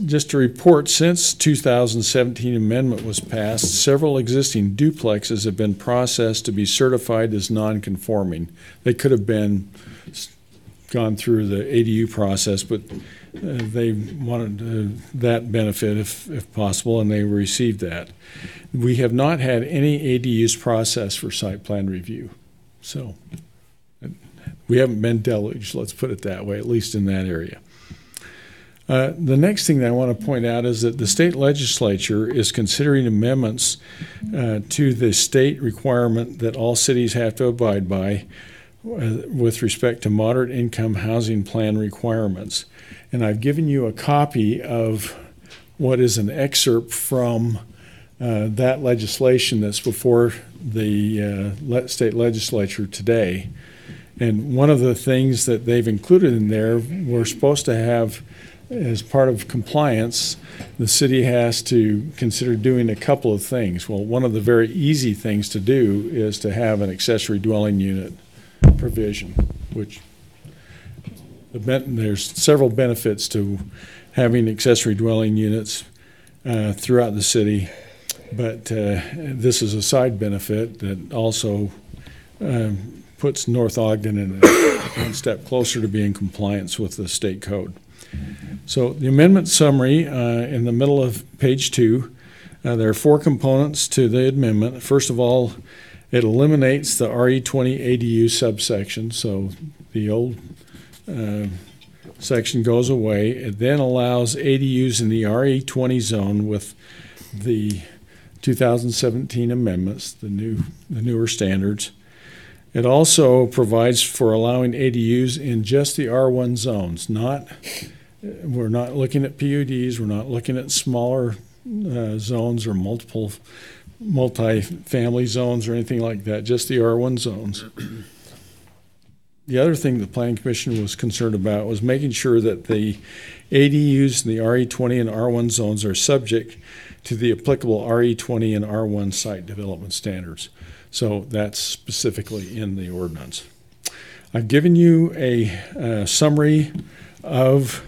Just to report, since 2017 amendment was passed, several existing duplexes have been processed to be certified as non-conforming. They could have been gone through the ADU process, but they wanted that benefit if possible, and they received that. We have not had any ADUs processed for site plan review. So we haven't been deluged, let's put it that way, at least in that area. The next thing that I want to point out is that the state legislature is considering amendments to the state requirement that all cities have to abide by with respect to moderate income housing plan requirements. And I've given you a copy of what is an excerpt from that legislation that's before the state legislature today. And one of the things that they've included in there, we're supposed to have, as part of compliance, the city has to consider doing a couple of things. Well, one of the very easy things to do is to have an accessory dwelling unit provision, which there's several benefits to having accessory dwelling units throughout the city, but this is a side benefit that also puts North Ogden in one step closer to being in compliance with the state code. So the amendment summary in the middle of page 2, there are 4 components to the amendment. First of all, it eliminates the RE20 ADU subsection, so the old section goes away. It then allows ADUs in the RE20 zone with the 2017 amendments, the newer standards. It also provides for allowing ADUs in just the R1 zones. We're not looking at PUDs, we're not looking at smaller zones or multi-family zones or anything like that, just the R1 zones. The other thing the Planning Commission was concerned about was making sure that the ADUs in the RE20 and R1 zones are subject to the applicable RE20 and R1 site development standards. So that's specifically in the ordinance. I've given you a summary of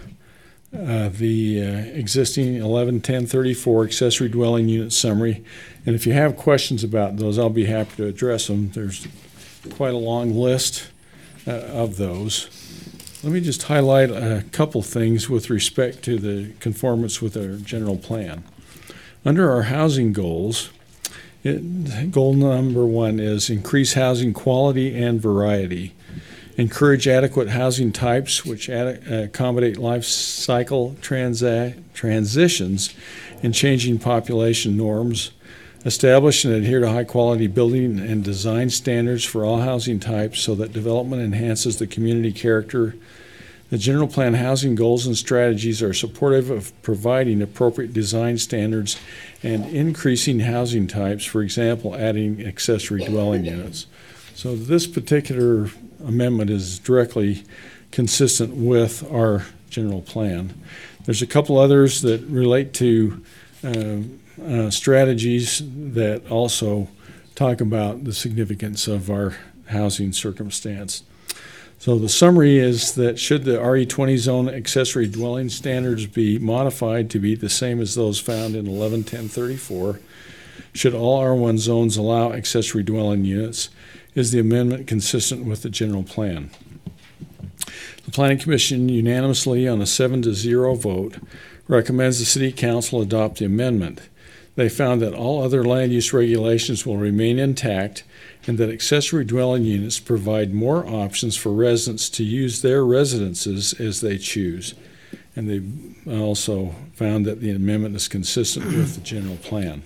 the existing 111034 accessory dwelling unit summary. And if you have questions about those, I'll be happy to address them. There's quite a long list of those. Let me just highlight a couple things with respect to the conformance with our general plan. Under our housing goals, goal number 1 is increase housing quality and variety. Encourage adequate housing types which accommodate life cycle transitions and changing population norms. Establish and adhere to high-quality building and design standards for all housing types so that development enhances the community character. The general plan housing goals and strategies are supportive of providing appropriate design standards and increasing housing types, for example, adding accessory dwelling units. So this particular amendment is directly consistent with our general plan. There's a couple others that relate to strategies that also talk about the significance of our housing circumstance. So the summary is that should the RE20 zone accessory dwelling standards be modified to be the same as those found in 111034, should all R1 zones allow accessory dwelling units, is the amendment consistent with the general plan. The Planning Commission unanimously on a 7-0 vote recommends the City Council adopt the amendment. They found that all other land use regulations will remain intact and that accessory dwelling units provide more options for residents to use their residences as they choose. And they also found that the amendment is consistent with the general plan.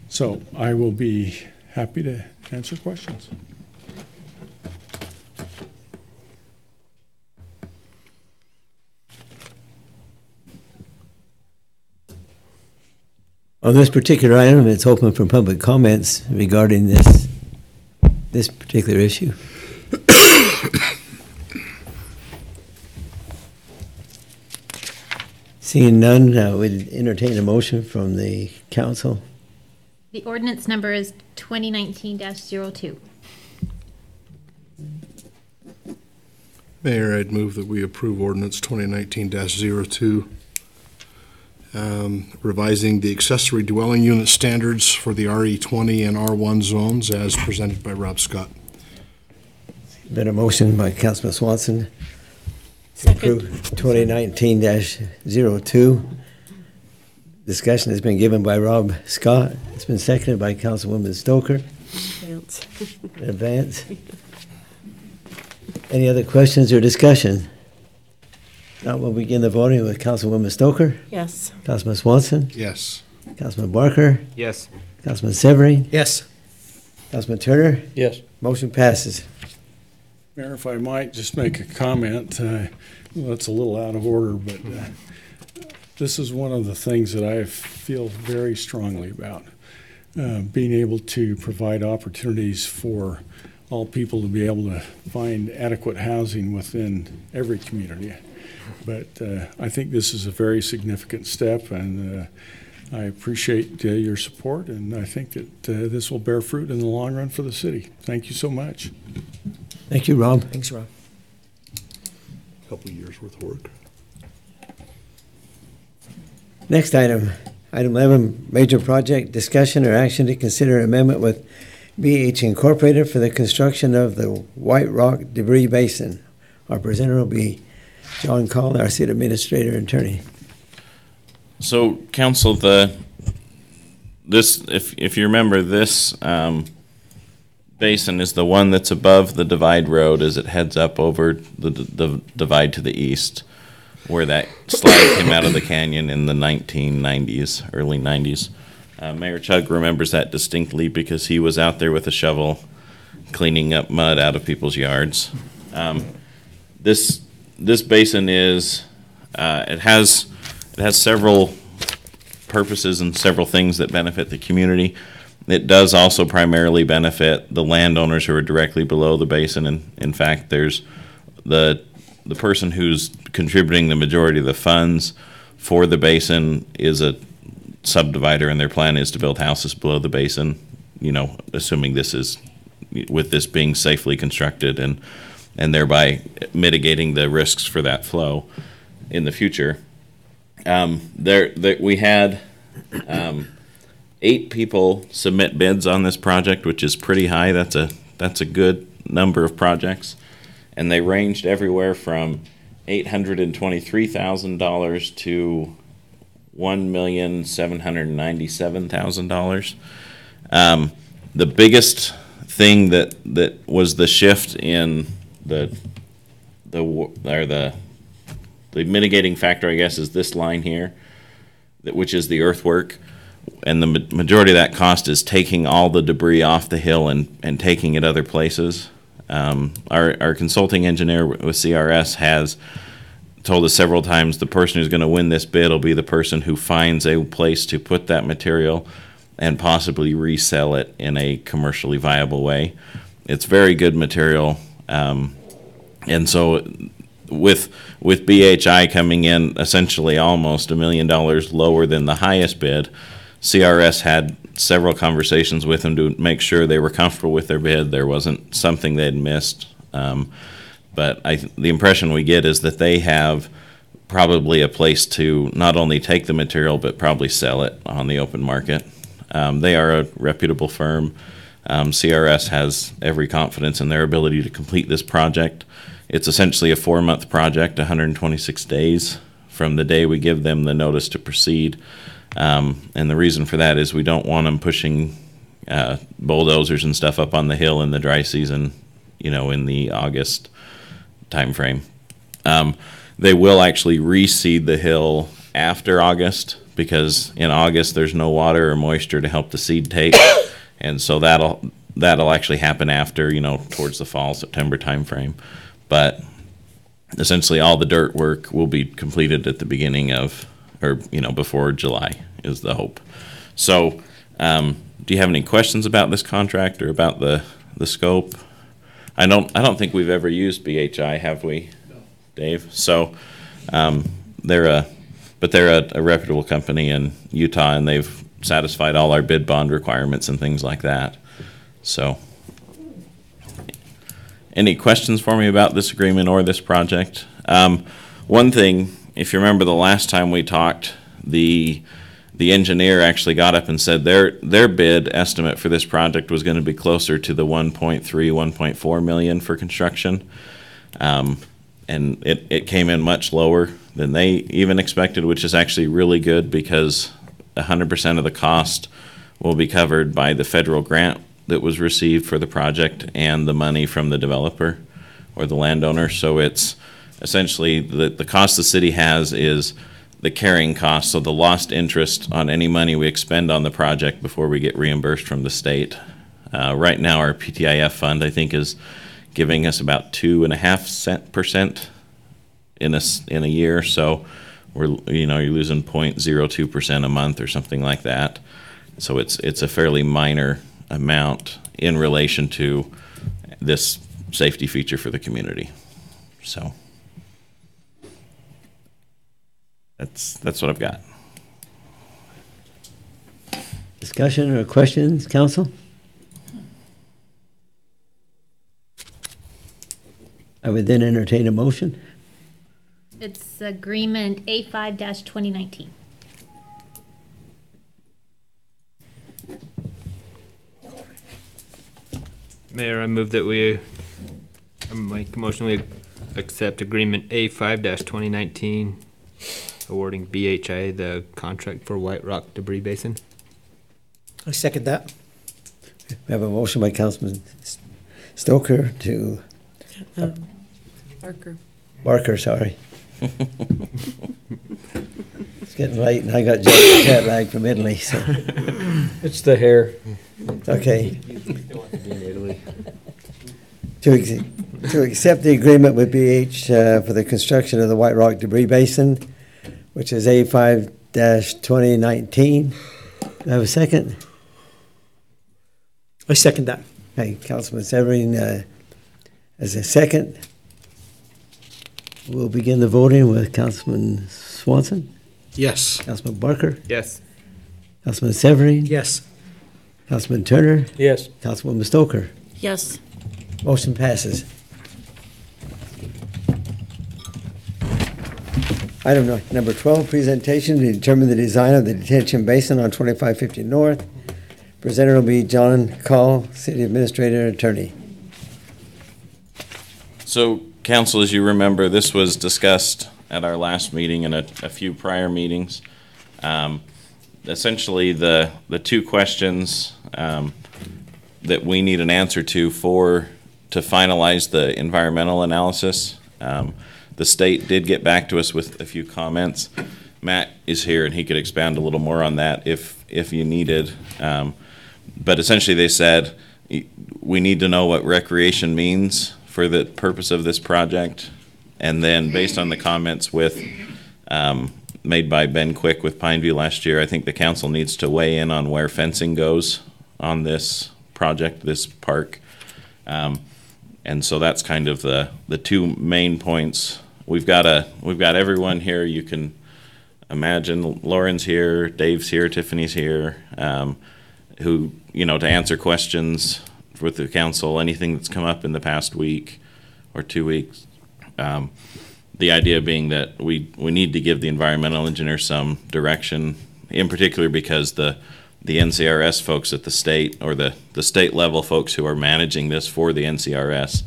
So I will be happy to answer questions. On this particular item, it's open for public comments regarding this particular issue. Seeing none, we'd entertain a motion from the council. The ordinance number is 2019-02. Mayor, I'd move that we approve ordinance 2019-02, revising the accessory dwelling unit standards for the RE20 and R1 zones as presented by Rob Scott. Been a motion by Councilman Swanson to approve 2019-02. Discussion has been given by Rob Scott. It's been seconded by Councilwoman Stoker. Advance. Any other questions or discussion? Now we'll begin the voting with Councilwoman Stoker, Yes. Councilman Swanson, Yes. Councilman Barker, Yes. Councilman Severine, Yes. Councilman Turner. Yes. Motion passes. Mayor, if I might just make a comment, well, it's a little out of order, but this is one of the things that I feel very strongly about, being able to provide opportunities for all people to be able to find adequate housing within every community. But I think this is a very significant step, and I appreciate your support, and I think that this will bear fruit in the long run for the city. Thank you so much. Thank you, Rob. Thanks, Rob. Couple of years worth of work. Next item, item 11, major project discussion or action to consider amendment with BH Incorporated for the construction of the White Rock Debris Basin. Our presenter will be John Call, our city administrator and attorney. So, council, if you remember, this basin is the one that's above the divide road as it heads up over the divide to the east, where that slide came out of the canyon in the 1990s, early 90s. Mayor Chug remembers that distinctly because he was out there with a shovel cleaning up mud out of people's yards. This basin is it has several purposes and several things that benefit the community. It does also primarily benefit the landowners who are directly below the basin, and in fact, there's the person who's contributing the majority of the funds for the basin is a subdivider, and their plan is to build houses below the basin, you know, assuming this is, with this being safely constructed and thereby mitigating the risks for that flow in the future. We had 8 people submit bids on this project, which is pretty high. That's a good number of projects, and they ranged everywhere from $823,000 to $1,797,000. The biggest thing that was the shift in the mitigating factor, I guess, is this line here, which is the earthwork. And the majority of that cost is taking all the debris off the hill and taking it other places. Our consulting engineer with CRS has told us several times the person who's going to win this bid will be the person who finds a place to put that material and possibly resell it in a commercially viable way. It's very good material. And so with BHI coming in essentially almost $1 million lower than the highest bid, CRS had several conversations with them to make sure they were comfortable with their bid. There wasn't something they'd missed. But the impression we get is that they have probably a place to not only take the material, but probably sell it on the open market. They are a reputable firm. CRS has every confidence in their ability to complete this project. It's essentially a 4-month project, 126 days from the day we give them the notice to proceed. And the reason for that is we don't want them pushing bulldozers and stuff up on the hill in the dry season, you know, in the August timeframe. They will actually reseed the hill after August, because in August there's no water or moisture to help the seed take, and so that'll actually happen after, you know, towards the fall, September timeframe. But essentially all the dirt work will be completed at the beginning of, or, you know, before July is the hope. So do you have any questions about this contract or about the scope? I don't think we've ever used BHI, have we, Dave? So they're a reputable company in Utah, and they've satisfied all our bid bond requirements and things like that. So any questions for me about this agreement or this project? One thing, if you remember the last time we talked, the engineer actually got up and said their bid estimate for this project was going to be closer to the 1.3, 1.4 million for construction. And it came in much lower than they even expected, which is actually really good because 100% of the cost will be covered by the federal grant that was received for the project and the money from the developer or the landowner. So it's essentially the cost the city has is the carrying cost, so the lost interest on any money we expend on the project before we get reimbursed from the state. Right now, our PTIF fund, I think, is giving us about 2.5% in a year, so you're losing 0.02% a month or something like that. So it's a fairly minor amount in relation to this safety feature for the community. So that's what I've got. Discussion or questions, council? I would then entertain a motion. It's agreement A5-2019. Mayor, I move that I make a motion we accept agreement A5-2019, awarding BHI the contract for White Rock Debris Basin. I second that. We have a motion by Councilman Stoker to Barker, sorry. It's getting late and I got jet lag from Italy, so. It's the hair. Okay. To accept the agreement with BH for the construction of the White Rock Debris Basin, which is A5-2019. Do I have a second? I second that. Okay, Councilman Severin as a second. We'll begin the voting with Councilman Swanson. Yes. Councilman Barker. Yes. Councilman Severin. Yes. Councilman Turner. Yes. Councilwoman Stoker. Yes. Motion passes. Item number 12, presentation to determine the design of the detention basin on 2550 North. Presenter will be John Call, City Administrator and Attorney. So, council, as you remember, this was discussed at our last meeting and a few prior meetings. Essentially, the two questions that we need an answer to finalize the environmental analysis. The state did get back to us with a few comments. Matt is here and he could expand a little more on that if you needed. But essentially they said, we need to know what recreation means for the purpose of this project. And then based on the comments made by Ben Quick with Pineview last year, I think the council needs to weigh in on where fencing goes on this project, this park. And so that's kind of the two main points. We've got everyone here. You can imagine Lauren's here, Dave's here, Tiffany's here, who, to answer questions with the council, anything that's come up in the past week or 2 weeks. The idea being that we need to give the environmental engineer some direction, in particular because the NCRS folks at the state, or the state level folks who are managing this for the NCRS,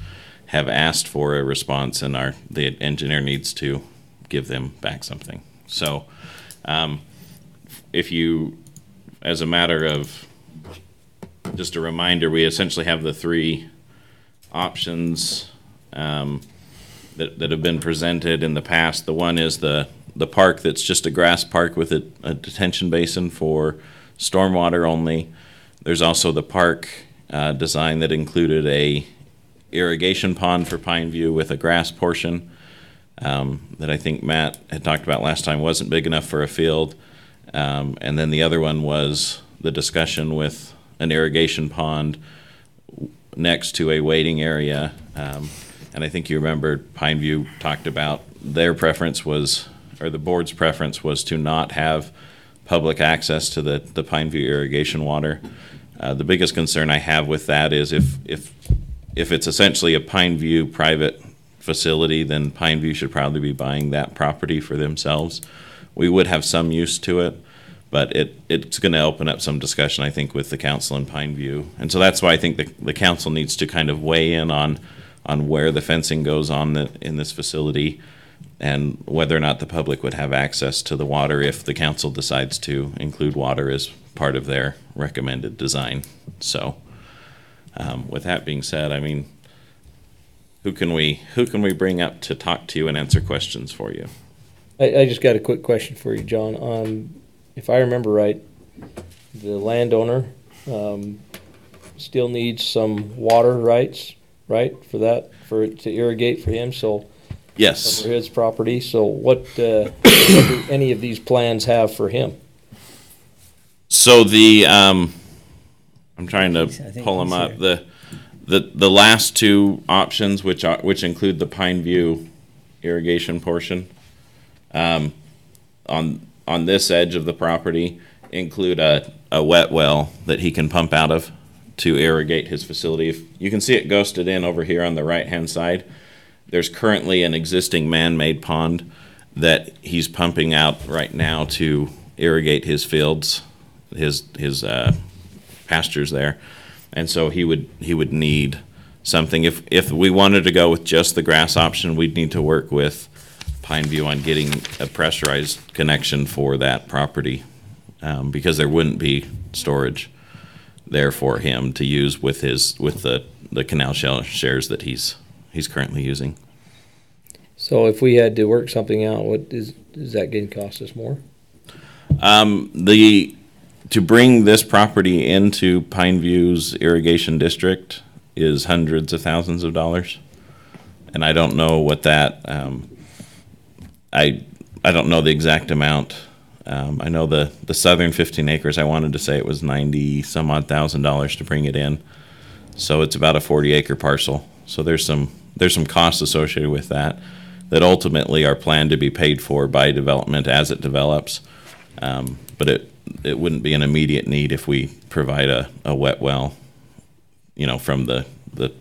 have asked for a response, and the engineer needs to give them back something. So if you, as a matter of just a reminder, we essentially have the three options that have been presented in the past. The one is the park that's just a grass park with a detention basin for stormwater only. There's also the park design that included a irrigation pond for Pineview with a grass portion that I think Matt had talked about last time wasn't big enough for a field. And then the other one was the discussion with an irrigation pond next to a waiting area. And I think you remember Pineview talked about their preference was, or the board's preference was, to not have public access to the Pineview irrigation water. The biggest concern I have with that is if it's essentially a Pineview private facility, then Pineview should probably be buying that property for themselves. We would have some use to it, but it's going to open up some discussion, I think, with the council in Pineview. And so that's why I think the council needs to kind of weigh in on where the fencing goes on in this facility, and whether or not the public would have access to the water if the council decides to include water as part of their recommended design. So with that being said, I mean, who can we bring up to talk to you and answer questions for you? I just got a quick question for you, John. If I remember right, the landowner still needs some water rights, right, for it to irrigate for him, so. Yes. For his property, so what do any of these plans have for him? So I'm trying to pull them up. The last two options, which include the Pine View irrigation portion, on this edge of the property, include a wet well that he can pump out of to irrigate his facility. You can see it ghosted in over here on the right-hand side. There's currently an existing man-made pond that he's pumping out right now to irrigate his fields, his pastures there, and so he would need something. If we wanted to go with just the grass option, we'd need to work with Pine View on getting a pressurized connection for that property, because there wouldn't be storage there for him to use with the canal shares that he's currently using. So if we had to work something out, what is that going to cost us more? To bring this property into Pine View's irrigation district is hundreds of thousands of dollars, and I don't know what that. I don't know the exact amount. I know the southern 15 acres. I wanted to say it was $90-some odd thousand to bring it in, so it's about a 40-acre parcel. So there's some costs associated with that ultimately are planned to be paid for by development as it develops. But it wouldn't be an immediate need if we provide a wet well, from the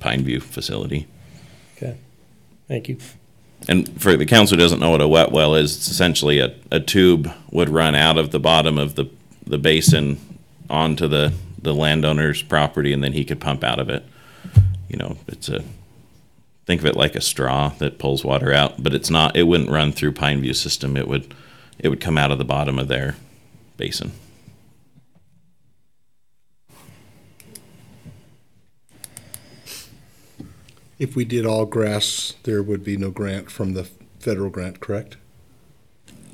Pine View facility. Okay, thank you. And for the council who doesn't know what a wet well is, it's essentially a tube would run out of the bottom of the basin onto the landowner's property, and then he could pump out of it. Think of it like a straw that pulls water out, but it's not. It wouldn't run through Pine View system. It would come out of the bottom of their basin. If we did all grass, there would be no grant from the federal grant, correct?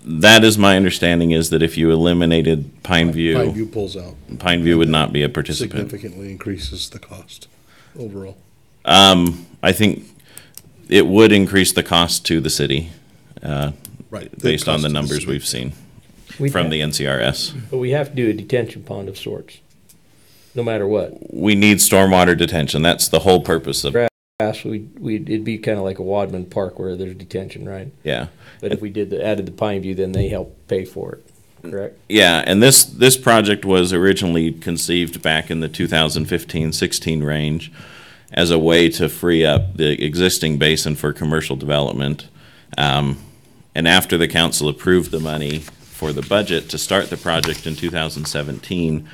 That is my understanding, is that if you eliminated Pine View. Pine View pulls out. Pine View would not be a participant. Significantly increases the cost overall. I think it would increase the cost to the city, right, based on the numbers we've seen from the NCRS. But we have to do a detention pond of sorts, no matter what. We need stormwater detention. That's the whole purpose of grass. It'd be kind of like a Wadman Park where there's detention, right? Yeah. But if we added the Pine View, then they help pay for it, correct? Yeah, and this project was originally conceived back in the 2015-16 range as a way to free up the existing basin for commercial development. And after the council approved the money for the budget to start the project in 2017,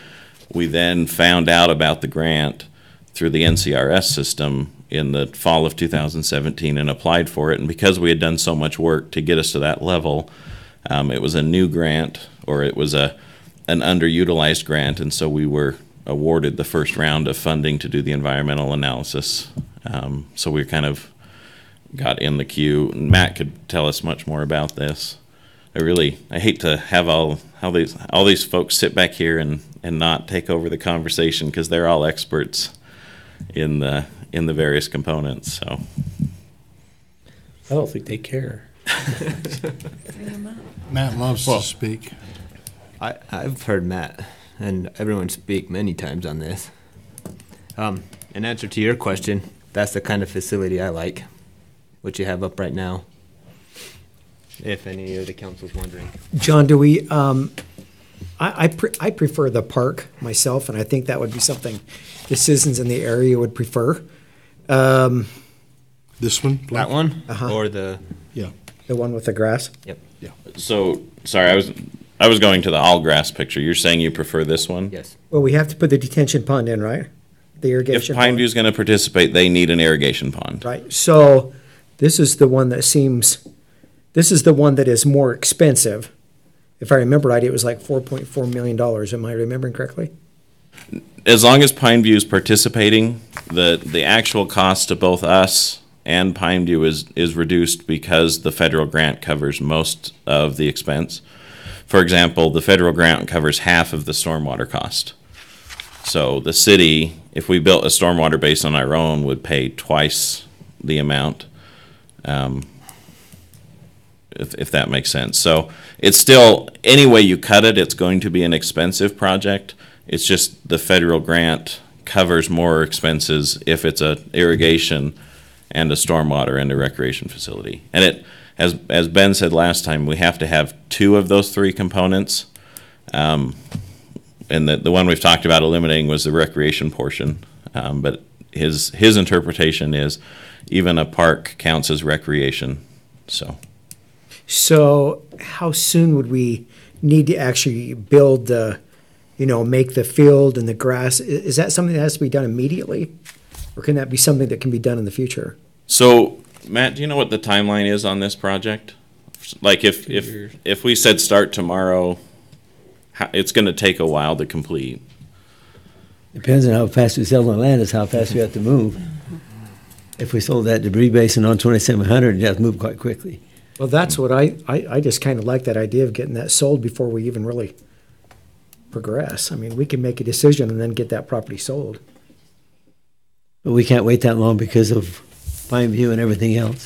we then found out about the grant through the NCRS system in the fall of 2017 and applied for it. And because we had done so much work to get us to that level, it was a new grant, or it was an underutilized grant, and so we were awarded the first round of funding to do the environmental analysis. So we kind of got in the queue, and Matt could tell us much more about this. I hate to have all these folks sit back here and not take over the conversation, because they're all experts in the various components. So I don't think they care. Matt loves to speak. I've heard Matt and everyone speak many times on this. In answer to your question, that's the kind of facility I like, what you have up right now, if any of the council's wondering. John, do we, I prefer the park myself, and I think that would be something the citizens in the area would prefer. This one? That one? Uh-huh. Or the one with the grass? Yep. Yeah. So, sorry, I was going to the all grass picture. You're saying you prefer this one? Yes. Well, we have to put the detention pond in, right? The irrigation If pond. Pine View's going to participate, they need an irrigation pond. Right, so this is the one that is more expensive. If I remember right, it was like $4.4 million. Am I remembering correctly? As long as Pine View's participating, the actual cost to both us and Pineview is reduced because the federal grant covers most of the expense. For example, the federal grant covers half of the stormwater cost. So the city, if we built a stormwater basin on our own, would pay twice the amount, if that makes sense. So it's still, any way you cut it, it's going to be an expensive project. It's just the federal grant covers more expenses if it's a irrigation and a stormwater and a recreation facility. And it, as Ben said last time, we have to have two of those three components. And the one we've talked about eliminating was the recreation portion. But his interpretation is even a park counts as recreation. So how soon would we need to actually build the, make the field and the grass? Is that something that has to be done immediately? Or can that be something that can be done in the future? So, Matt, do you know what the timeline is on this project? Like if we said start tomorrow, it's going to take a while to complete. Depends on how fast we sell the land is how fast we have to move. If we sold that debris basin on 2700, it'd have to move quite quickly. Well, that's what I just kind of like that idea of getting that sold before we even really progress. I mean, we can make a decision and then get that property sold. But we can't wait that long because of Pineview and everything else.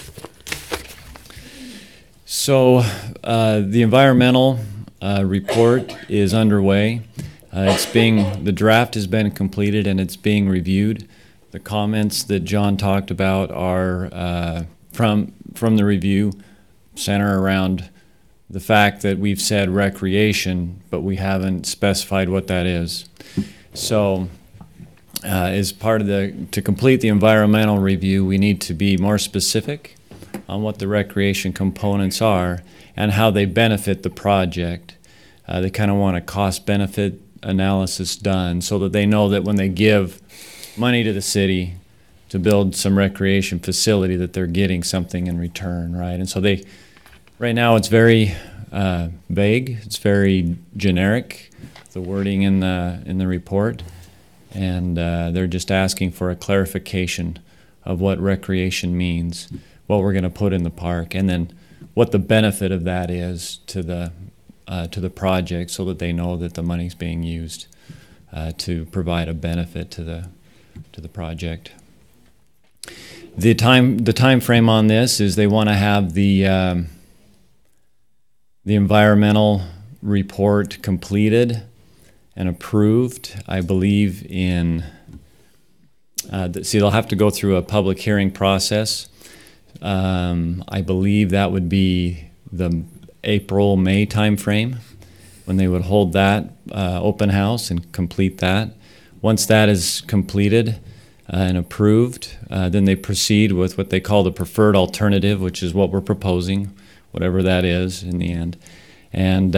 So the environmental report is underway. The draft has been completed and it's being reviewed. The comments that John talked about are from the review center around the fact that we've said recreation, but we haven't specified what that is. So as part of to complete the environmental review, we need to be more specific on what the recreation components are and how they benefit the project. They kind of want a cost-benefit analysis done so that they know that when they give money to the city to build some recreation facility that they're getting something in return, right? And so right now it's very vague, it's very generic, the wording in the report, and they're just asking for a clarification of what recreation means, what we're going to put in the park, and then what the benefit of that is to the project, so that they know that the money's being used to provide a benefit to the project. The time frame on this is they want to have the environmental report completed and approved, I believe, they'll have to go through a public hearing process. I believe that would be the April-May timeframe when they would hold that open house and complete that. Once that is completed and approved, then they proceed with what they call the preferred alternative, which is what we're proposing, whatever that is in the end. And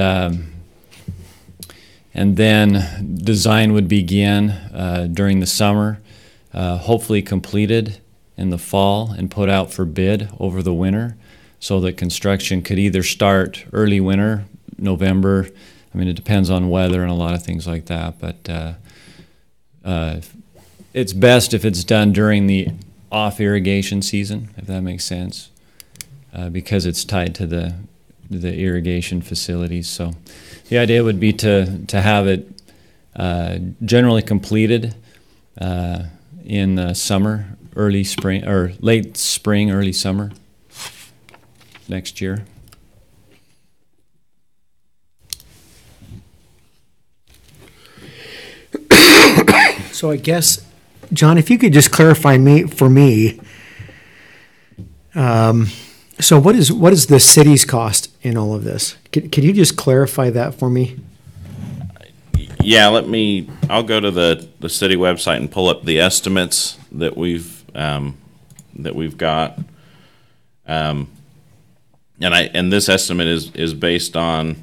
then design would begin during the summer, hopefully completed in the fall and put out for bid over the winter, so that construction could either start early winter, November. I mean, it depends on weather and a lot of things like that, but it's best if it's done during the off irrigation season, if that makes sense, because it's tied to the irrigation facilities. So the idea would be to have it generally completed in the summer, early spring, or late spring, early summer next year. So I guess, John, if you could just clarify for me, so what is the city's cost in all of this? Could you just clarify that for me? Yeah, I'll go to the city website and pull up the estimates that we've got. And this estimate is based on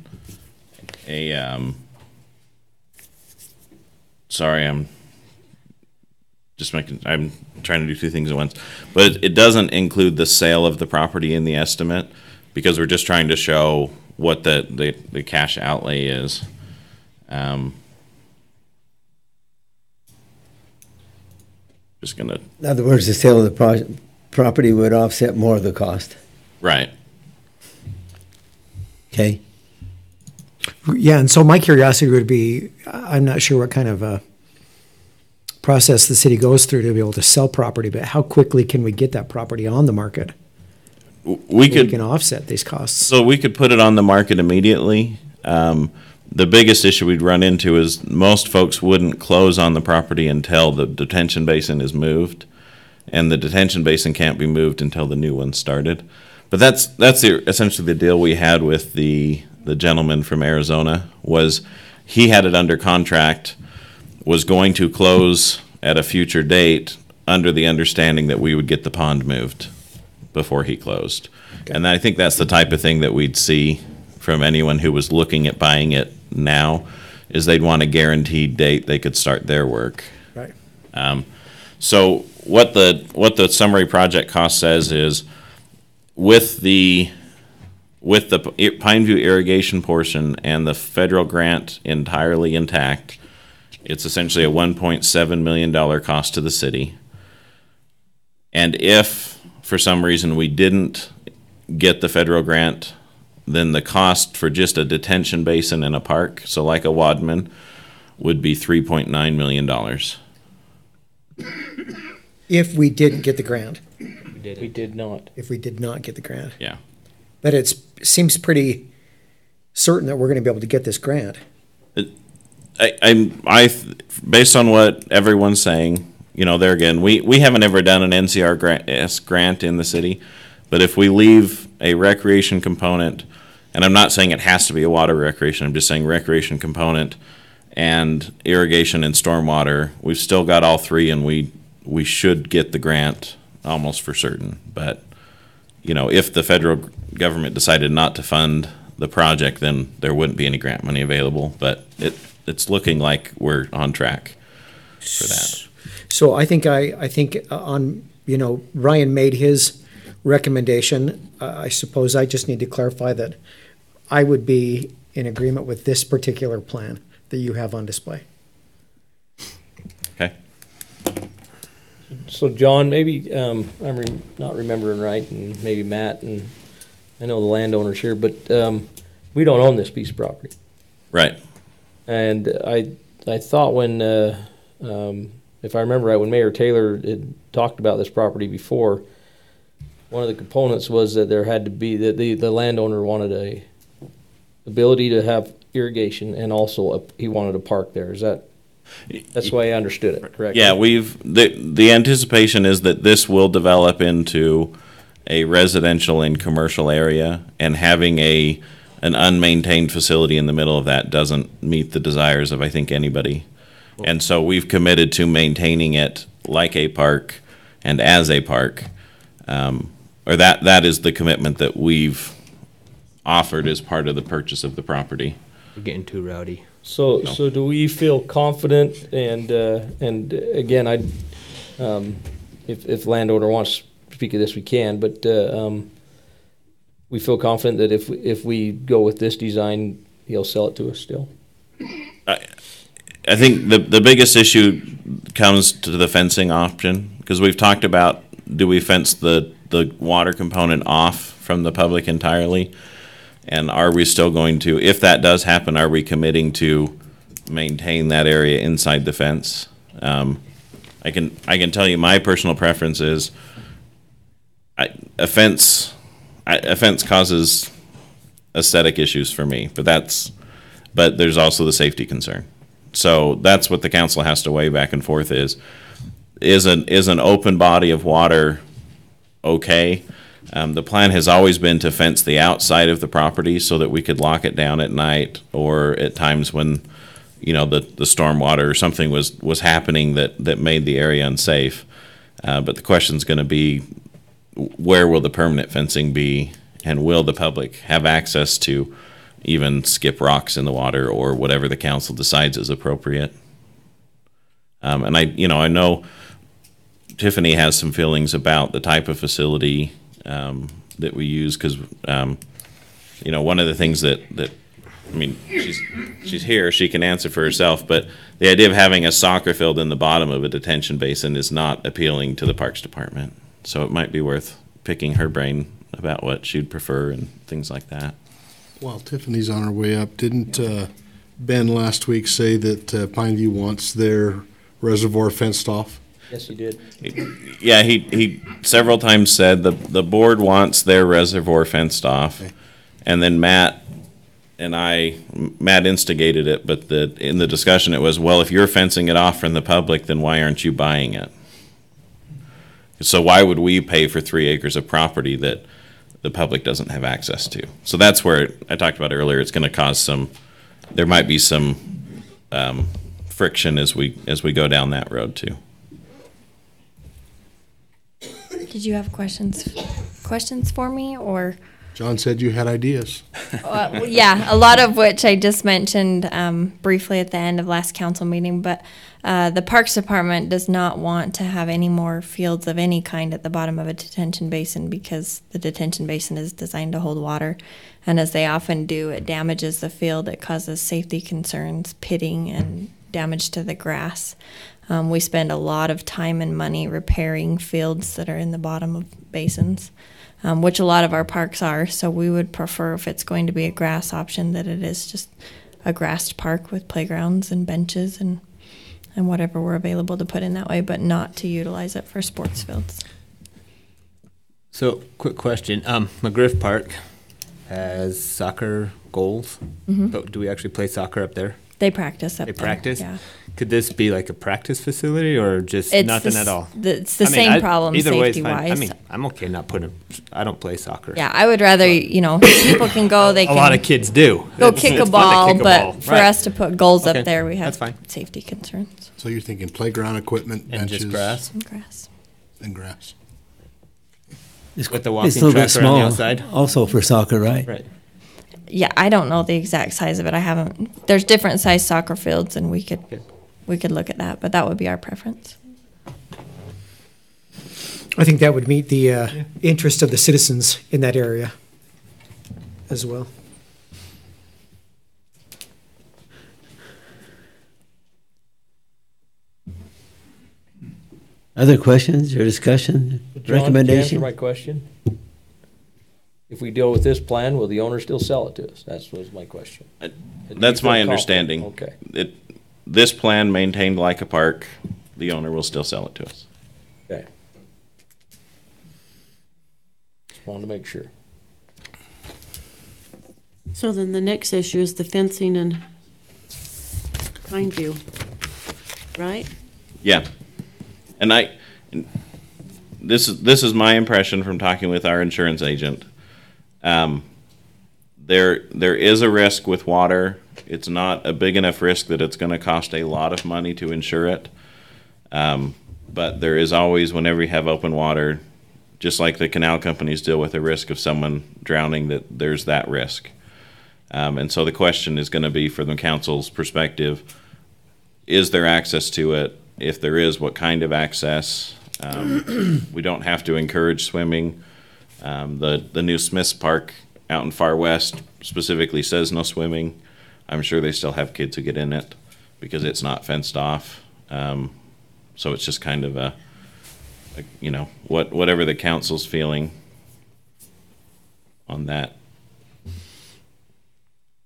a, sorry, I'm trying to do two things at once, but it doesn't include the sale of the property in the estimate, because we're just trying to show what the cash outlay is. Just gonna. In other words, the sale of the property would offset more of the cost. Right. Okay? Yeah, and so my curiosity would be, I'm not sure what kind of a process the city goes through to be able to sell property, but how quickly can we get that property on the market? We can offset these costs. So we could put it on the market immediately. The biggest issue we'd run into is most folks wouldn't close on the property until the detention basin is moved, and the detention basin can't be moved until the new one started. But that's essentially the deal we had with the gentleman from Arizona. Was he had it under contract, was going to close at a future date under the understanding that we would get the pond moved before he closed. Okay. And I think that's the type of thing that we'd see from anyone who was looking at buying it now, is they'd want a guaranteed date they could start their work. Right. So what the summary project cost says is, with the Pineview irrigation portion and the federal grant entirely intact, it's essentially a $1.7 million cost to the city. And if for some reason we didn't get the federal grant, then the cost for just a detention basin in a park, so like a Wadman, would be $3.9 million. If we didn't get the grant. We did not. If we did not get the grant. Yeah. But it seems pretty certain that we're going to be able to get this grant. Based on what everyone's saying, there again, we haven't ever done an NCR grant in the city, but if we leave a recreation component, and I'm not saying it has to be a water recreation, I'm just saying recreation component and irrigation and stormwater, we've still got all three, and we should get the grant almost for certain. But, if the federal government decided not to fund the project, then there wouldn't be any grant money available, but it's looking like we're on track for that. So I think Ryan made his recommendation. I suppose I just need to clarify that I would be in agreement with this particular plan that you have on display. Okay. So John, maybe I'm not remembering right, and maybe Matt, and I know the landowner's here, but we don't own this piece of property. Right. And I thought when, if I remember right, when Mayor Taylor had talked about this property before, one of the components was that there had to be, that the landowner wanted a ability to have irrigation, and also he wanted a park there. That's the way I understood it, correct? Yeah, the anticipation is that this will develop into a residential and commercial area, and having an unmaintained facility in the middle of that doesn't meet the desires of, I think, anybody. And so we've committed to maintaining it like a park and as a park. Or that is the commitment that we've offered as part of the purchase of the property. We're getting too rowdy. So do we feel confident, and again, if landowner wants to speak of this, we can, but we feel confident that if we go with this design, he'll sell it to us still. I think the biggest issue comes to the fencing option, because we've talked about, do we fence the water component off from the public entirely? And are we still going to, if that does happen, are we committing to maintain that area inside the fence? I can tell you my personal preference is a fence causes aesthetic issues for me, but there's also the safety concern. So that's what the council has to weigh back and forth is an open body of water okay? The plan has always been to fence the outside of the property so that we could lock it down at night, or at times when, the storm water or something was happening that made the area unsafe. But the question's going to be, where will the permanent fencing be, and will the public have access to even skip rocks in the water or whatever the council decides is appropriate? And I know Tiffany has some feelings about the type of facility that we use, because one of the things that she's here, she can answer for herself, but the idea of having a soccer field in the bottom of a detention basin is not appealing to the Parks Department. So it might be worth picking her brain about what she'd prefer and things like that. While Tiffany's on her way up, didn't Ben last week say that Pineview wants their reservoir fenced off? Yes, you did. Yeah, he several times said the board wants their reservoir fenced off. Okay. And then Matt instigated it, but in the discussion it was, well, if you're fencing it off from the public, then why aren't you buying it? So why would we pay for 3 acres of property that the public doesn't have access to? So that's where I talked about earlier. It's going to cause there might be some friction as we go down that road too. Did you have questions for me, or? John said you had ideas. Yeah, a lot of which I just mentioned briefly at the end of last council meeting, but the Parks Department does not want to have any more fields of any kind at the bottom of a detention basin, because the detention basin is designed to hold water, and as they often do, it damages the field. It causes safety concerns, pitting, and damage to the grass. We spend a lot of time and money repairing fields that are in the bottom of basins, which a lot of our parks are. So we would prefer, if it's going to be a grass option, that it is just a grassed park with playgrounds and benches and whatever we're available to put in that way, but not to utilize it for sports fields. So, quick question. McGriff Park has soccer goals, but do we actually play soccer up there? They practice up there. They practice? Yeah. Could this be like a practice facility or just It's nothing at all? It's the same problem either way is fine. safety-wise. I mean, I'm okay not I don't play soccer. Yeah, I would rather, people can go, they A can. lot of kids do. Go It's kick a fun to ball, kick a but ball. for Right. us to put goals Okay, up there, we that's have fine. safety concerns. So you're thinking playground equipment, And just benches, grass? And grass. and grass. With the It's walking a little bit track around the small, outside? also for soccer, right? Right. Yeah, I don't know the exact size of it. I haven't, there's different size soccer fields, and we could look at that, but that would be our preference. I think that would meet the interest of the citizens in that area as well. Other questions or discussion, John, to answer recommendation? my question, if we deal with this plan, will the owner still sell it to us? That was my question. That's You feel my confident? understanding. Okay. This plan maintained like a park, the owner will still sell it to us. Okay. Just wanted to make sure. So then the next issue is the fencing and Pineview, right? Yeah. And this is my impression from talking with our insurance agent. There is a risk with water. It's not a big enough risk that it's going to cost a lot of money to insure it. But there is always, whenever you have open water, just like the canal companies deal with the risk of someone drowning, that there's that risk. And so the question is going to be, from the council's perspective, is there access to it? If there is, what kind of access? We don't have to encourage swimming. The new Smith's Park out in Far West specifically says no swimming. I'm sure they still have kids who get in it because it's not fenced off. So it's just kind of whatever the council's feeling on that.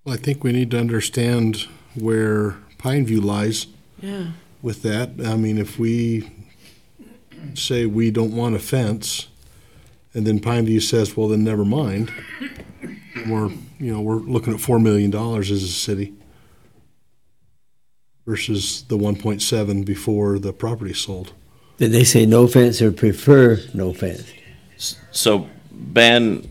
Well, I think we need to understand where Pineview lies Yeah. with that. I mean, if we say we don't want a fence, and then Pineview says, well, then never mind, we're looking at $4 million as a city versus the 1.7 before the property sold. Did they say no fence or prefer no fence? So Ben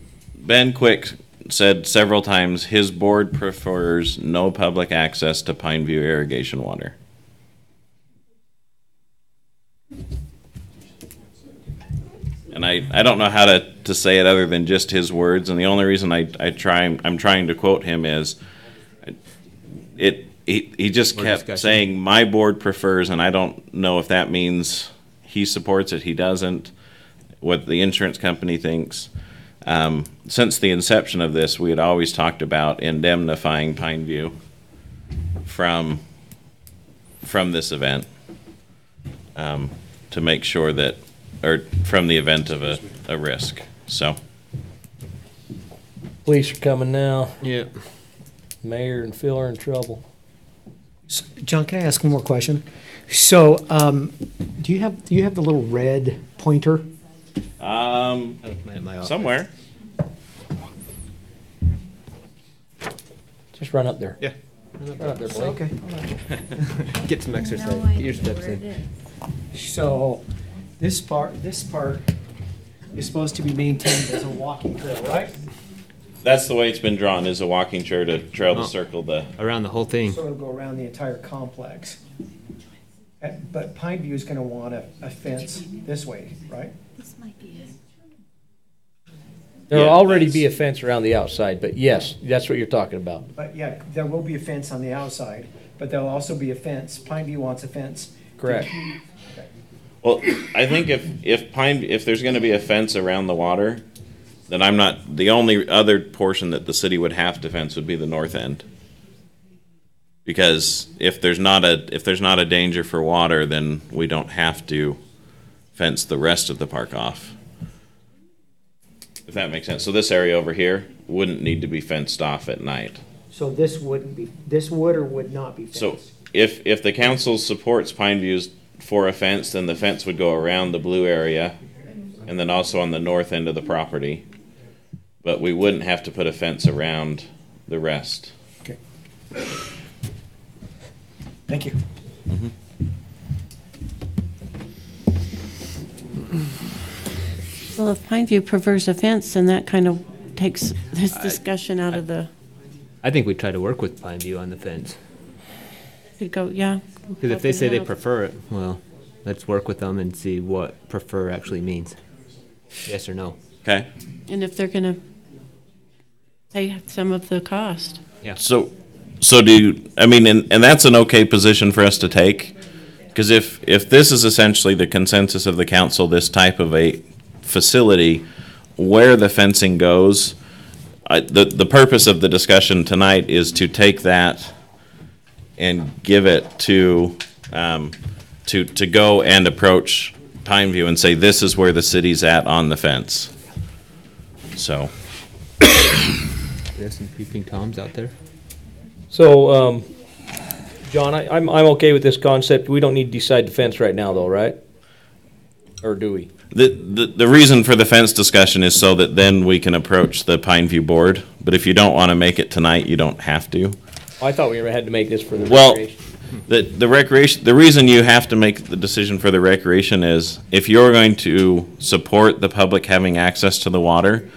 Quick said several times his board prefers no public access to Pineview irrigation water. And I don't know how to say it other than just his words, and the only reason I'm trying to quote him is he just kept saying my board prefers, and I don't know if that means he supports it, he doesn't, what the insurance company thinks. Since the inception of this, we had always talked about indemnifying Pineview from this event, to make sure that or from the event of a risk, so. Police are coming now. Yeah. Mayor and Phil are in trouble. John, can I ask one more question? So, do you have the little red pointer? Somewhere. Just run up there. Yeah. Run up there, Blake. Okay. Get some exercise. No Get your idea steps where it in. is. So, this part is supposed to be maintained as a walking trail, right? That's the way it's been drawn, is a walking trail to Oh. circle the. Around the whole thing. So it'll go around the entire complex. But Pine View is gonna want a fence this way, right? This might be it. There'll Yeah, already that's- be a fence around the outside, but yes, that's what you're talking about. But yeah, there will be a fence on the outside, but there'll also be a fence. Pine View wants a fence. to Correct. keep- Well, I think if there's gonna be a fence around the water, then the only other portion that the city would have to fence would be the north end. Because if there's not a danger for water, then we don't have to fence the rest of the park off. If that makes sense. So this area over here wouldn't need to be fenced off at night. So this would or would not be fenced? So if the council supports Pine View's for a fence, then the fence would go around the blue area and then also on the north end of the property. But we wouldn't have to put a fence around the rest. Okay. Thank you. Well, if Pineview prefers a fence, then that kind of takes this discussion out of the, I think we try to work with Pine View on the fence. could go, yeah. Because if they say they prefer it, well, let's work with them and see what prefer actually means. Yes or no? Okay. And if they're gonna pay some of the cost. Yeah. So and that's an okay position for us to take. Because if this is essentially the consensus of the council, this type of a facility, where the fencing goes, the purpose of the discussion tonight is to take that and give it to go and approach Pine View and say, this is where the city's at on the fence. So. There's some peeping toms out there. So, John, I'm okay with this concept. We don't need to decide the fence right now, though, right? Or do we? The reason for the fence discussion is so that then we can approach the Pine View board. But if you don't want to make it tonight, you don't have to. I thought we had to make this for the Well, recreation. the reason you have to make the decision for the recreation is if you're going to support the public having access to the water,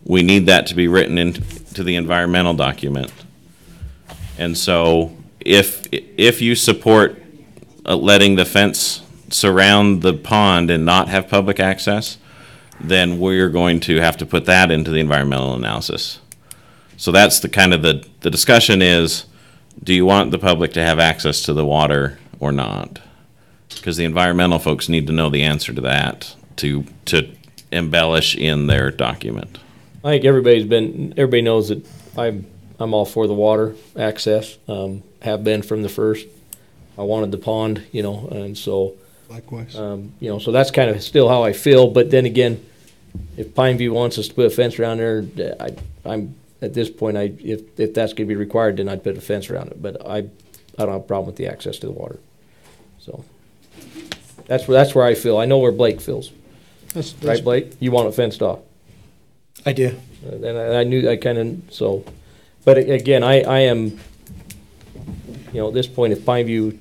we need that to be written into the environmental document. And so if you support letting the fence surround the pond and not have public access, then we're going to have to put that into the environmental analysis. So that's the kind of the discussion is, do you want the public to have access to the water or not? Because the environmental folks need to know the answer to that to embellish in their document. I think everybody knows that I'm all for the water access, have been from the first. I wanted the pond, and so. Likewise. So that's kind of still how I feel, but then again, if Pine View wants us to put a fence around there, I'm, at this point, if that's gonna be required, then I'd put a fence around it, but I don't have a problem with the access to the water. So, that's where I feel. I know where Blake feels. Right, Blake? You want it fenced off? I do. And I knew, but again, I am, at this point, if Pine View,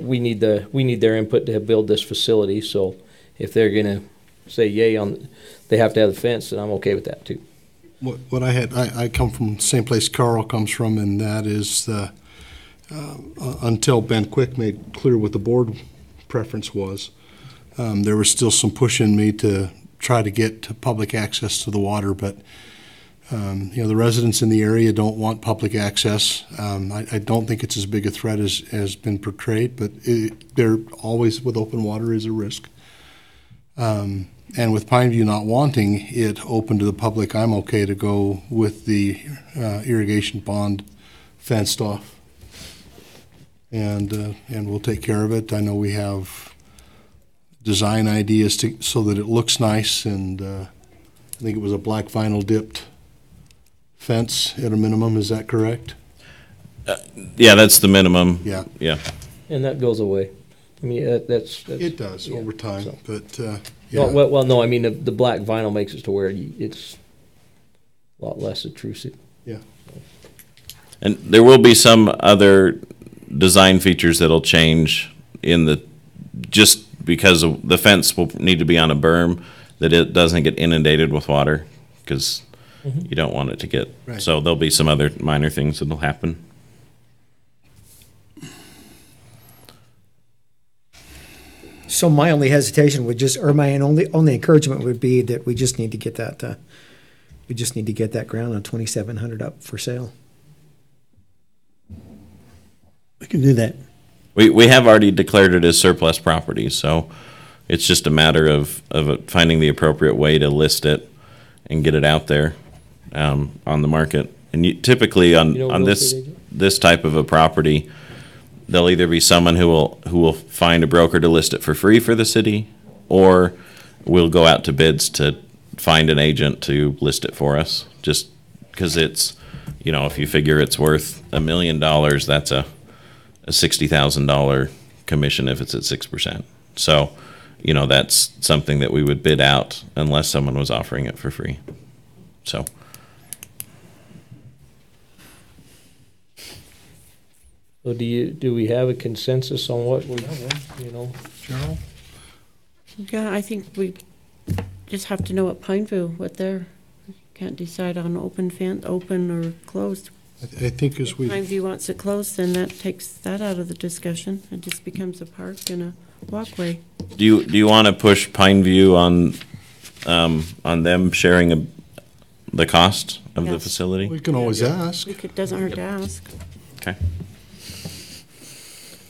we need their input to build this facility, so if they're gonna say yay they have to have the fence, then I'm okay with that too. What I come from the same place Carl comes from, and that is until Ben Quick made clear what the board preference was, there was still some push in me to try to get to public access to the water, but the residents in the area don't want public access. I don't think it's as big a threat as has been portrayed, but there always with open water is a risk. And with Pineview not wanting it open to the public, I'm okay to go with the irrigation pond fenced off. And we'll take care of it. I know we have design ideas so that it looks nice, and I think it was a black vinyl dipped fence at a minimum, is that correct? Yeah, that's the minimum. Yeah. Yeah. And that goes away. I mean, that's It does over time, so. but, No, yeah. well, no, I mean, the black vinyl makes it to where it's a lot less intrusive. Yeah. And there will be some other design features that'll change just because of the fence will need to be on a berm, that it doesn't get inundated with water, because you don't want it to get, Right. so there'll be some other minor things that'll happen. So my only hesitation would just, or my only encouragement would be that we just need to get that, ground on 2,700 up for sale. We can do that. We have already declared it as surplus property, so it's just a matter of finding the appropriate way to list it and get it out there on the market. And typically on this type of a property, there'll either be someone who will find a broker to list it for free for the city, or we'll go out to bids to find an agent to list it for us. Just because it's, if you figure it's worth $1 million, that's a $60,000 commission if it's at 6%. So, that's something that we would bid out unless someone was offering it for free. So. So do we have a consensus on what we, Cheryl? Yeah, I think we just have to know what Pineview, can't decide on open or closed. I think as we. Pineview wants it closed, then that takes that out of the discussion. It just becomes a park and a walkway. Do you want to push Pineview on them sharing the cost of the facility? We can always ask. It doesn't hurt to ask. Okay.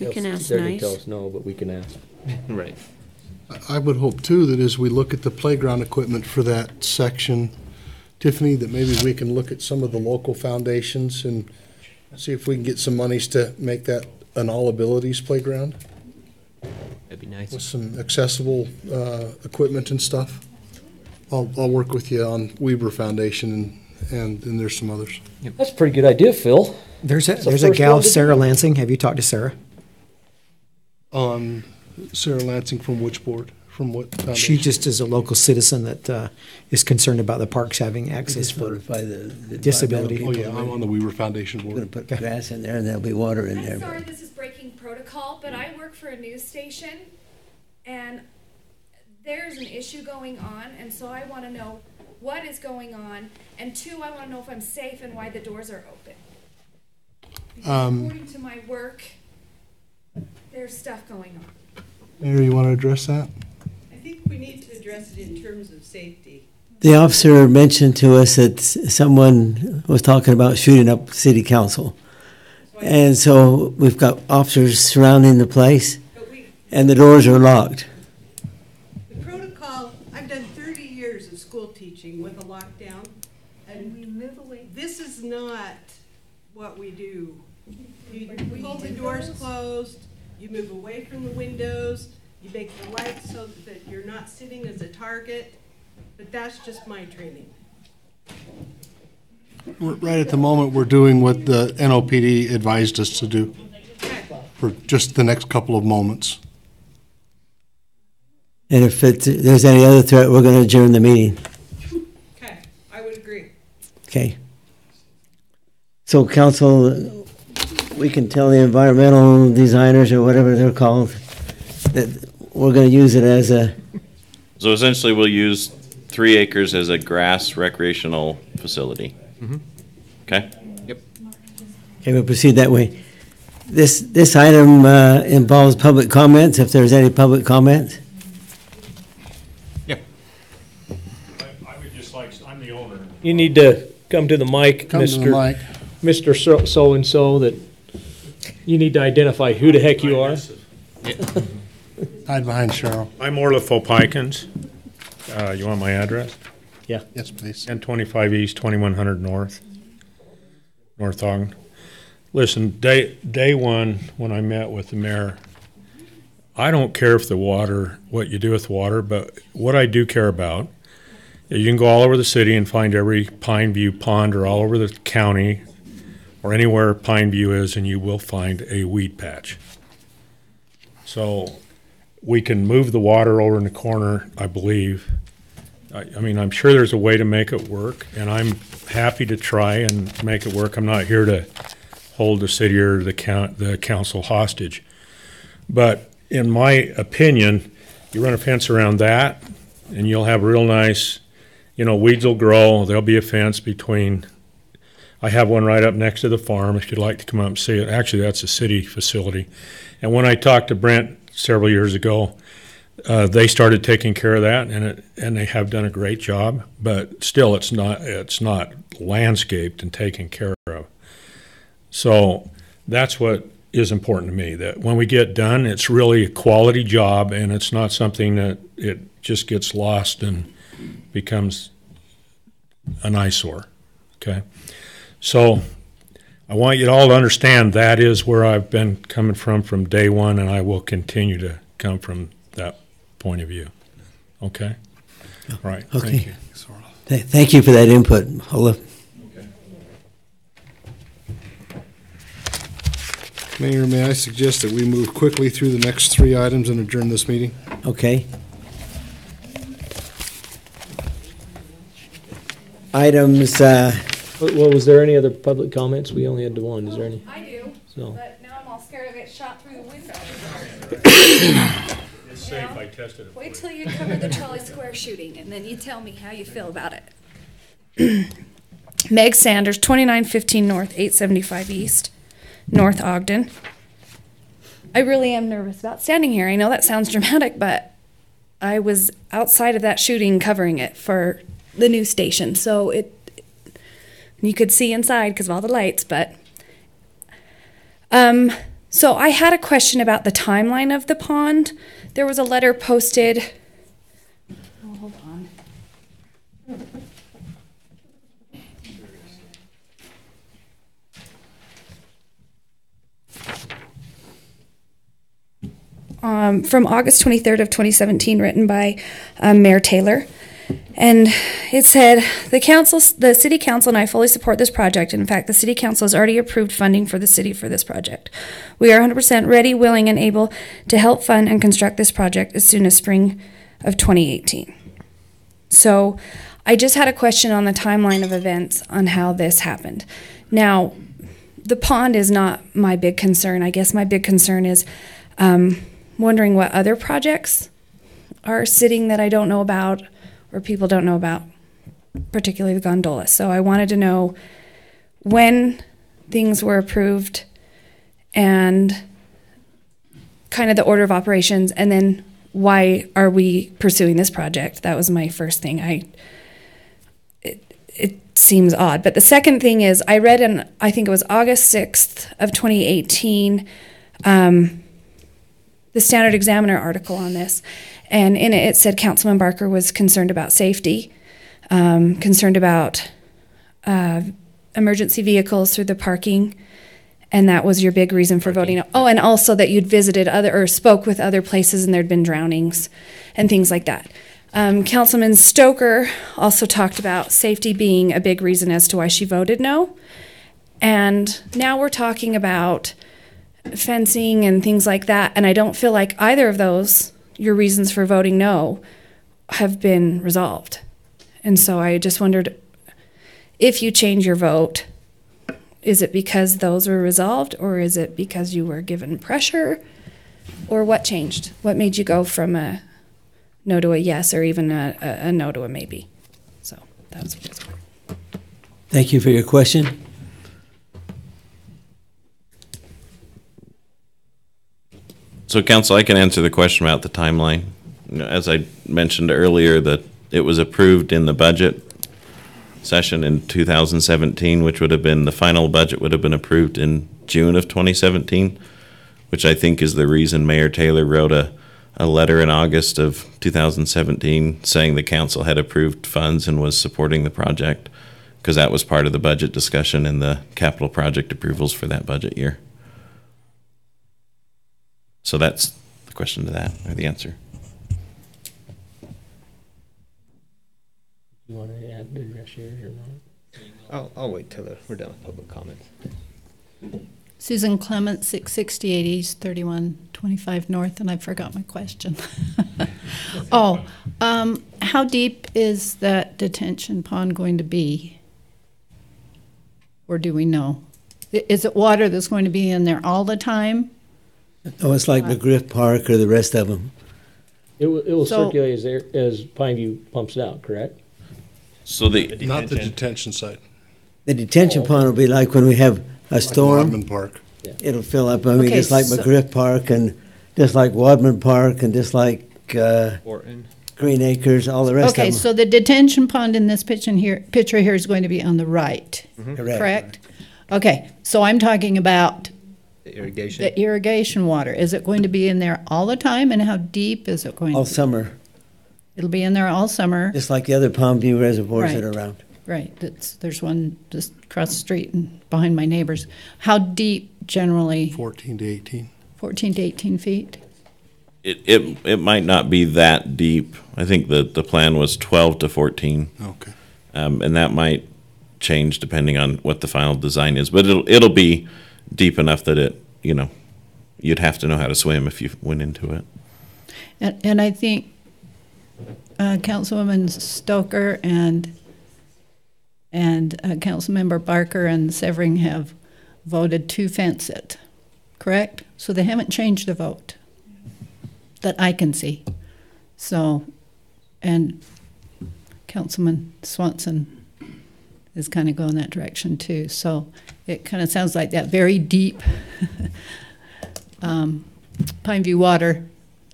We can ask They're nice. gonna tell us no, but we can ask. Right. I would hope too that as we look at the playground equipment for that section, Tiffany, that maybe we can look at some of the local foundations and see if we can get some monies to make that an all abilities playground That'd be nice. with some accessible equipment and stuff. I'll work with you on Weber Foundation and there's some others. That's a pretty good idea, Phil. There's It's the a first gal, one to do Sarah it. Lansing. Have you talked to Sarah? Sarah Lansing from which board? From what foundation? She just is a local citizen that is concerned about the parks having access for Notify the disability. Oh, yeah, I'm on the Weaver Foundation We're gonna board. put grass in there and there'll be water in I'm there. sorry this is breaking protocol, but I work for a news station, and there's an issue going on, and so I want to know what is going on, and two, I want to know if I'm safe and why the doors are open. Because according to my work, there's stuff going on. Mary, you want to address that? I think we need to address it in terms of safety. The officer mentioned to us that someone was talking about shooting up city council. And so we've got officers surrounding the place, and the doors are locked. The protocol, I've done 30 years of school teaching with a lockdown, and we move away. This is not what we do. You hold the doors closed, you move away from the windows, you make the lights so that you're not sitting as a target, but that's just my training. Right at the moment, we're doing what the NOPD advised us to do for just the next couple of moments. And if there's any other threat, we're going to adjourn the meeting. Okay, I would agree. Okay. So council, we can tell the environmental designers or whatever they're called that we're going to use it as a, So essentially, we'll use 3 acres as a grass recreational facility. Okay? Yep. okay, we'll proceed that way. This item involves public comments, if there's any public comments. I would just like, I'm the owner. You need to come to the mic, Come to the mic. Mr. So-and-so, that you need to identify who the heck you are. Hide behind Cheryl. I'm Orla Popikins. You want my address? Yeah. Yes, please. 1025 East, 2100 North, North Ogden. Listen, day one, when I met with the mayor, I don't care if what you do with water, but what I do care about is you can go all over the city and find every Pine View pond, or all over the county or anywhere Pine View is, and you will find a weed patch. So we can move the water over in the corner, I believe. I mean, I'm sure there's a way to make it work, and I'm happy to try and make it work. I'm not here to hold the city or the council hostage. But in my opinion, you run a fence around that, and you'll have real nice, weeds will grow. There'll be a fence between. I have one right up next to the farm, if you'd like to come up and see it. Actually, that's a city facility. And when I talked to Brent several years ago, they started taking care of that, and they have done a great job. But still, it's not landscaped and taken care of. So that's what is important to me, that when we get done, it's really a quality job, and it's not something that it just gets lost and becomes an eyesore, okay? So I want you all to understand that is where I've been coming from day one, and I will continue to come from that point of view, okay? All right, Okay. thank you. Thank you for that input, Olaf. Mayor, may I suggest that we move quickly through the next 3 items and adjourn this meeting? Okay. Items, Well, was there any other public comments? We only had the one. Is there any? I do, So. but now I'm all scared of it shot through the window. It's safe, I tested it. Wait till you cover the Trolley Square shooting, and then you tell me how you feel about it. Meg Sanders, 2915 North, 875 East, North Ogden. I really am nervous about standing here. I know that sounds dramatic, but I was outside of that shooting covering it for the news station, so you could see inside because of all the lights, but so I had a question about the timeline of the pond. There was a letter posted. Oh, hold on. From August 23rd of 2017, written by Mayor Taylor. And it said, the city council and I fully support this project. In fact, the city council has already approved funding for the city for this project. We are 100% ready, willing, and able to help fund and construct this project as soon as spring of 2018. So I just had a question on the timeline of events on how this happened. Now, the pond is not my big concern. I guess my big concern is wondering what other projects are sitting that I don't know about or people don't know about, particularly the gondola. So I wanted to know when things were approved and kind of the order of operations, and then why are we pursuing this project? That was my first thing. It seems odd. But the second thing is, I read in, I think it was August 6th of 2018, the Standard Examiner article on this. And in it, it said Councilman Barker was concerned about safety, concerned about emergency vehicles through the parking, and that was your big reason for voting. Oh, and also that you'd visited or spoke with other places and there'd been drownings and things like that. Councilman Stoker also talked about safety being a big reason as to why she voted no. And now we're talking about fencing and things like that, and I don't feel like either of those, your reasons for voting no, have been resolved. And so I just wondered, if you change your vote, is it because those were resolved, or is it because you were given pressure, or what changed? What made you go from a no to a yes, or even a no to a maybe? So that was what. thank you for your question. So, Council, I can answer the question about the timeline. As I mentioned earlier, that it was approved in the budget session in 2017, which would have been, the final budget would have been approved in June of 2017, which I think is the reason Mayor Taylor wrote a letter in August of 2017 saying the council had approved funds and was supporting the project, because that was part of the budget discussion and the capital project approvals for that budget year. So that's the question to that, or the answer. You want to add the rest here or not? I'll wait till we're done with public comments. Susan Clement, 668 East, 3125 North, and I forgot my question. How deep is that detention pond going to be? Or do we know? Is it water that's going to be in there all the time? Oh, it's like McGriff Park or the rest of them. It will So- circulate as Pineview pumps it out, correct? So Not the detention site. The detention pond will be like when we have a storm. Wadman Park. It'll fill up. I mean, Okay, just like so- McGriff Park and just like Wadman Park and just like Orton. Green Acres, all the rest Okay, of them. so the detention pond in this picture here is going to be on the right, correct? Okay, so I'm talking about The irrigation. the irrigation water. Is it going to be in there all the time, and how deep is it going to All be? summer, It'll be in there all summer. just like the other Palm View reservoirs that are Right. around. Right, there's one just across the street and behind my neighbors. How deep generally? 14 to 18. 14 to 18 feet? It might not be that deep. I think the plan was 12 to 14. Okay. And that might change depending on what the final design is, but it'll be deep enough that you'd have to know how to swim if you went into it. And I think Councilwoman Stoker and Councilmember Barker and Severing have voted to fence it, correct? So they haven't changed the vote that I can see. So, and Councilman Swanson is kind of going that direction too. So it kind of sounds like that very deep Pineview water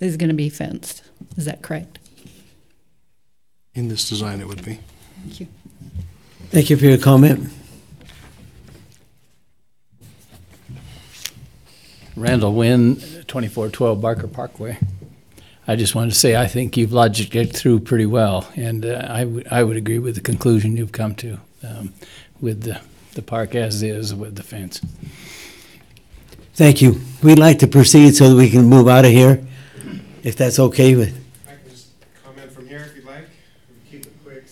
is going to be fenced. Is that correct? In this design, it would be. Thank you. Thank you for your comment. Randall Wynn, 2412 Barker Parkway. I just wanted to say I think you've logiced it through pretty well, and I would agree with the conclusion you've come to with the park as is with the fence. Thank you. We'd like to proceed so that we can move out of here, if that's okay with. I can just comment from here if you'd like. Keep it quick.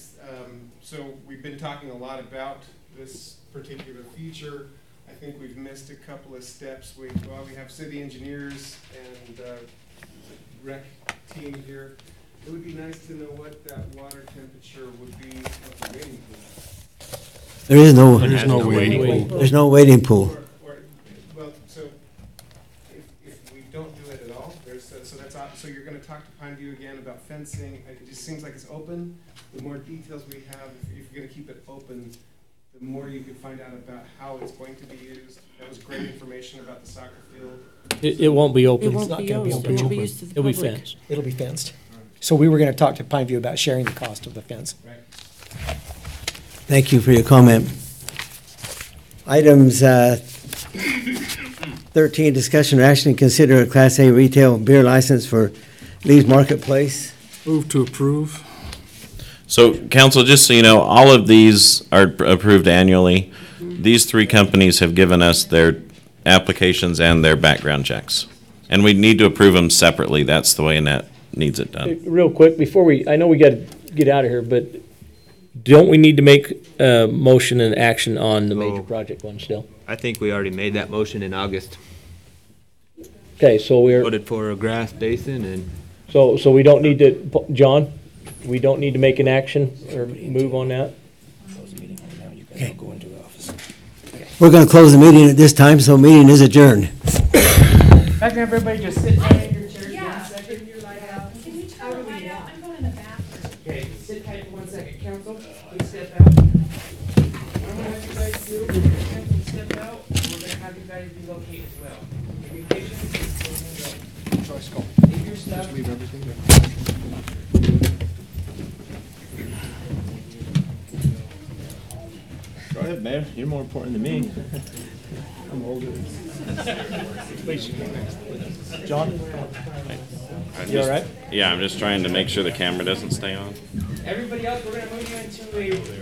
So we've been talking a lot about this particular feature. I think we've missed a couple of steps. We have city engineers and rec team here. It would be nice to know what that water temperature would be of the waiting pool. There is no. There's no waiting pool. There's no waiting pool. Well, so if we don't do it at all, so you're going to talk to Pineview again about fencing. It just seems like it's open. The more details we have, if you're going to keep it open, the more you can find out about how it's going to be used. That was great information about the soccer field. It won't be open. It won't be used. It won't be used to the It'll be public. fenced. It'll be fenced. So we were going to talk to Pineview about sharing the cost of the fence. Right. Thank you for your comment. Items 13, discussion or action to consider a Class A retail beer license for Lee's Marketplace. Move to approve. So, council, just so you know, all of these are approved annually. These three companies have given us their applications and their background checks. And we need to approve them separately. That's the way Annette needs it done. Real quick, before I know we got to get out of here, but don't we need to make a motion and action on the major project one still? I think we already made that motion in August. Okay, so we're, Voted for a grass basin and so we don't need to, John, we don't need to make an action or move on that? Okay. We're going to close the meeting at this time, so meeting is adjourned. Can everybody just sit down in your chairs Yeah. 1 second? Can you turn the light out? I'm going in the bathroom. Okay, sit tight for 1 second. Council, please step out. What I'm gonna have you guys do, council step out, and we're gonna have you guys relocate as well. Be patient, and go. Leave your stuff. Leave everything there. Go ahead, Mayor. You're more important than me. I'm older. John? I'm You just- all right? Yeah, I'm just trying to make sure the camera doesn't stay on. Everybody else, we're gonna move you into a